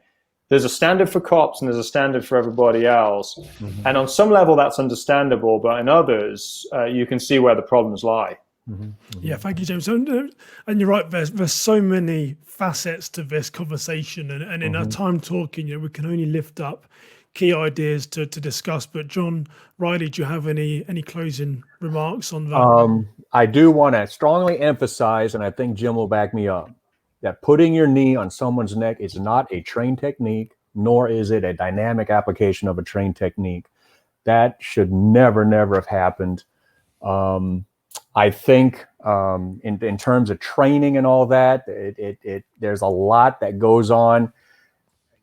there's a standard for cops and there's a standard for everybody else. Mm-hmm. And on some level, that's understandable. But in others, you can see where the problems lie. Mm-hmm. Yeah, thank you, James. And you're right, there's so many facets to this conversation. And in our time talking, you know, we can only lift up key ideas to discuss. But John Riley, do you have any closing remarks on that? I do want to strongly emphasize, and I think Jim will back me up, that putting your knee on someone's neck is not a trained technique, nor is it a dynamic application of a trained technique. That should never have happened. I think in terms of training and all that, there's a lot that goes on.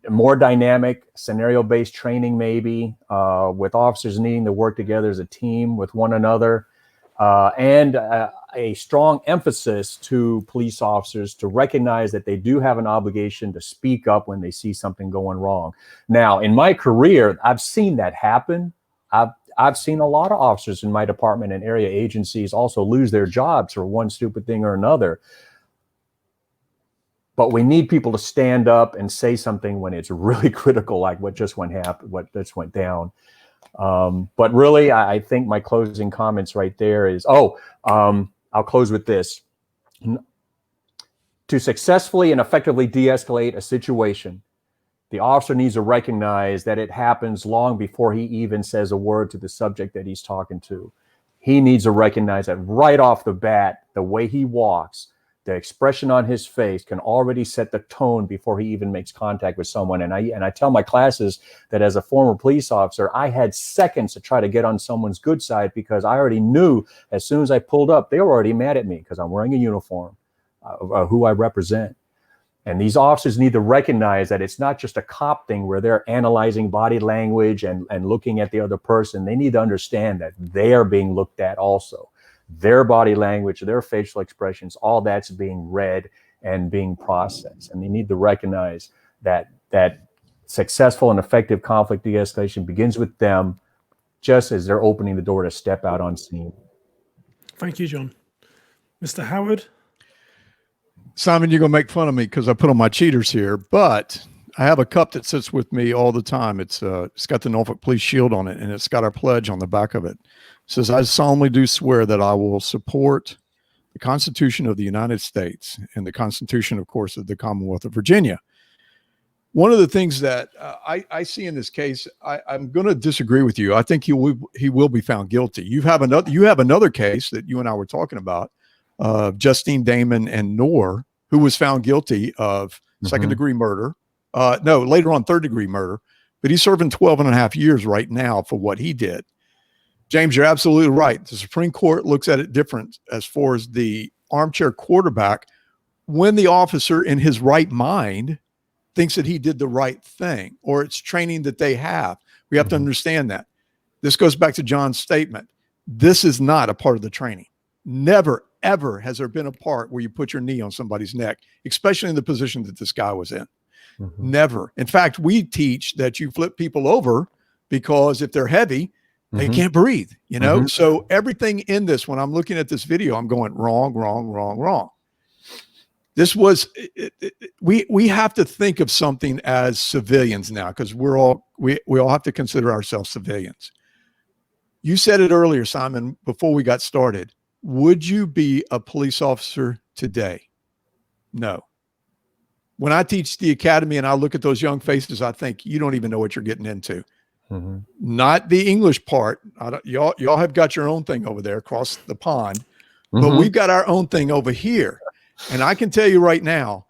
More dynamic, scenario-based training, maybe, with officers needing to work together as a team with one another, and a strong emphasis to police officers to recognize that they do have an obligation to speak up when they see something going wrong. Now, in my career, I've seen that happen. I've seen a lot of officers in my department and area agencies also lose their jobs for one stupid thing or another. But we need people to stand up and say something when it's really critical, like what just went down. But really, I think my closing comments right there is, I'll close with this. To successfully and effectively de-escalate a situation, the officer needs to recognize that it happens long before he even says a word to the subject that he's talking to. He needs to recognize that right off the bat, the way he walks, the expression on his face can already set the tone before he even makes contact with someone. And I tell my classes that as a former police officer, I had seconds to try to get on someone's good side because I already knew as soon as I pulled up, they were already mad at me because I'm wearing a uniform of who I represent. And these officers need to recognize that it's not just a cop thing where they're analyzing body language and looking at the other person. They need to understand that they are being looked at also. Their body language, their facial expressions, all that's being read and being processed. And they need to recognize that successful and effective conflict de-escalation begins with them just as they're opening the door to step out on scene. Thank you, John. Mr. Howard? Simon, you're going to make fun of me because I put on my cheaters here, but I have a cup that sits with me all the time. It's got the Norfolk Police Shield on it, and it's got our pledge on the back of it. It says, I solemnly do swear that I will support the Constitution of the United States and the Constitution, of course, of the Commonwealth of Virginia. One of the things that I see in this case, I'm going to disagree with you. I think he will be found guilty. You have another case that you and I were talking about, Justine Damon and Noor, who was found guilty of second-degree murder. Later on, third-degree murder. But he's serving 12.5 years right now for what he did. James, you're absolutely right. The Supreme Court looks at it different as far as the armchair quarterback. When the officer in his right mind thinks that he did the right thing, or it's training that they have, we have to understand that. This goes back to John's statement. This is not a part of the training. Never, ever has there been a part where you put your knee on somebody's neck, especially in the position that this guy was in. Never. In fact, we teach that you flip people over because if they're heavy, they can't breathe, you know? So everything in this, when I'm looking at this video, I'm going wrong, wrong, wrong, wrong. This was, we have to think of something as civilians now, because we all have to consider ourselves civilians. You said it earlier, Simon, before we got started. Would you be a police officer today? No. When I teach the academy and I look at those young faces, I think you don't even know what you're getting into. Not the English part. Y'all have got your own thing over there across the pond, but we've got our own thing over here. And I can tell you right now,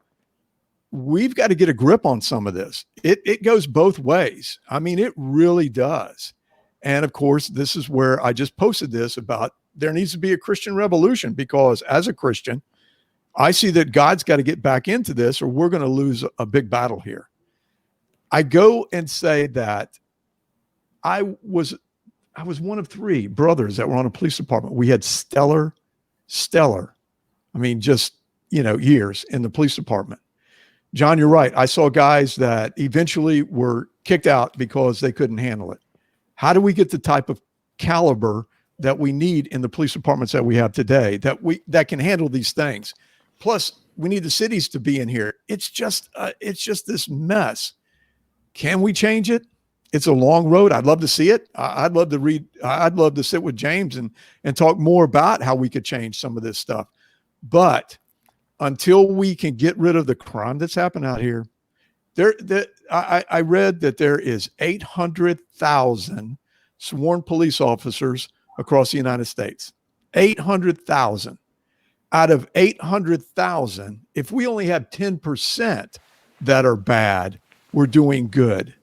we've got to get a grip on some of this. It goes both ways. I mean, it really does. And of course, this is where I just posted this about there needs to be a Christian revolution, because as a Christian, I see that God's got to get back into this or we're going to lose a big battle here. I go and say that I was one of 3 brothers that were on a police department. We had stellar, I mean, just, you know, years in the police department. John, you're right. I saw guys that eventually were kicked out because they couldn't handle it. How do we get the type of caliber that we need in the police departments that we have today that can handle these things? Plus, we need the cities to be in here. It's just this mess. Can we change it? It's a long road. I'd love to see it. I'd love to read. I'd love to sit with James and talk more about how we could change some of this stuff. But until we can get rid of the crime that's happened out here, I read that there is 800,000 sworn police officers across the United States. 800,000. Out of 800,000, if we only have 10% that are bad, we're doing good.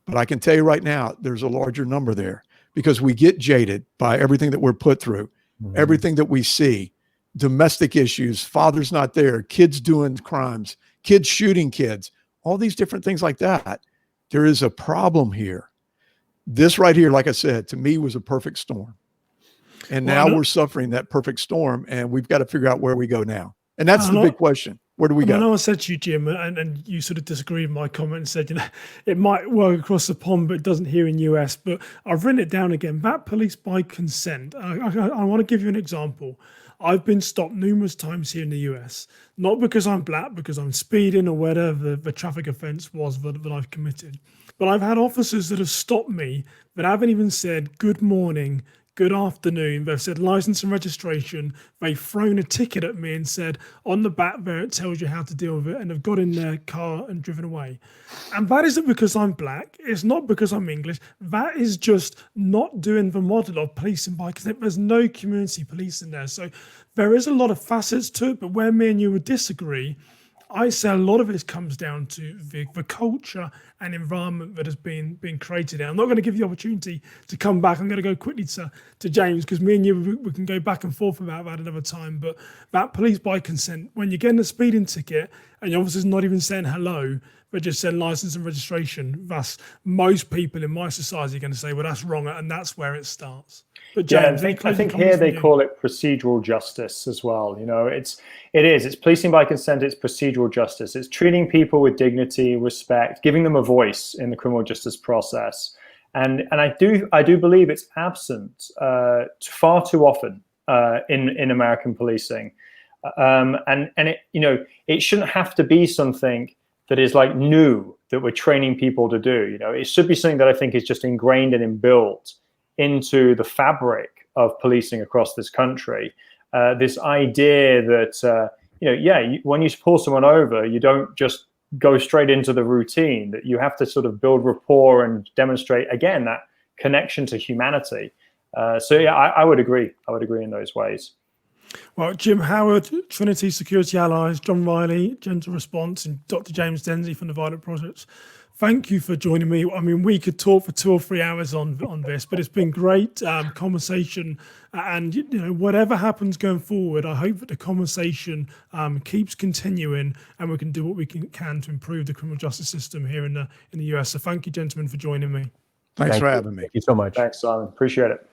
But I can tell you right now, there's a larger number there because we get jaded by everything that we're put through, everything that we see, domestic issues, father's not there, kids doing crimes, kids shooting kids, all these different things like that. There is a problem here. This right here, like I said, to me was a perfect storm. And now we're suffering that perfect storm, and we've got to figure out where we go now. And that's the big question. Where do we go? I know I said to you, Jim, and you sort of disagreed with my comment and said, you know, it might work across the pond, but it doesn't here in US. But I've written it down again. That police by consent. I want to give you an example. I've been stopped numerous times here in the US, not because I'm black, because I'm speeding or whatever the traffic offense was that I've committed. But I've had officers that have stopped me that haven't even said good morning, good afternoon. They've said license and registration. They've thrown a ticket at me and said, on the back there, it tells you how to deal with it. And they've got in their car and driven away. And that isn't because I'm black. It's not because I'm English. That is just not doing the model of policing by consent. There's no community policing there. So there is a lot of facets to it, but where me and you would disagree, I say a lot of it comes down to the culture and environment that has been created there. I'm not going to give you the opportunity to come back. I'm going to go quickly to James, because me and you, we can go back and forth about that another time. But that police by consent, when you're getting a speeding ticket and your officer's not even saying hello, but just saying license and registration, that's most people in my society are going to say, well, that's wrong. And that's where it starts. But James, yeah, I think here they call it procedural justice as well. You know, it's policing by consent. It's procedural justice. It's treating people with dignity, respect, giving them a voice in the criminal justice process. And I do believe it's absent far too often in American policing. And it, you know, it shouldn't have to be something that is like new that we're training people to do. You know, it should be something that I think is just ingrained and inbuilt into the fabric of policing across this country. This idea that, you know, when you pull someone over, you don't just go straight into the routine, that you have to sort of build rapport and demonstrate, again, that connection to humanity. So yeah, I would agree. I would agree in those ways. Well, Jim Howard, Trinity Security Allies, John Riley, Gentle Response, and Dr. James Densley from the Violent Projects. Thank you for joining me. I mean, we could talk for 2 or 3 hours on this, but it's been great conversation. And, you know, whatever happens going forward, I hope that the conversation keeps continuing and we can do what we can to improve the criminal justice system here in the US. So thank you, gentlemen, for joining me. Thanks for having me. Thank you so much. Thanks, Simon. Appreciate it.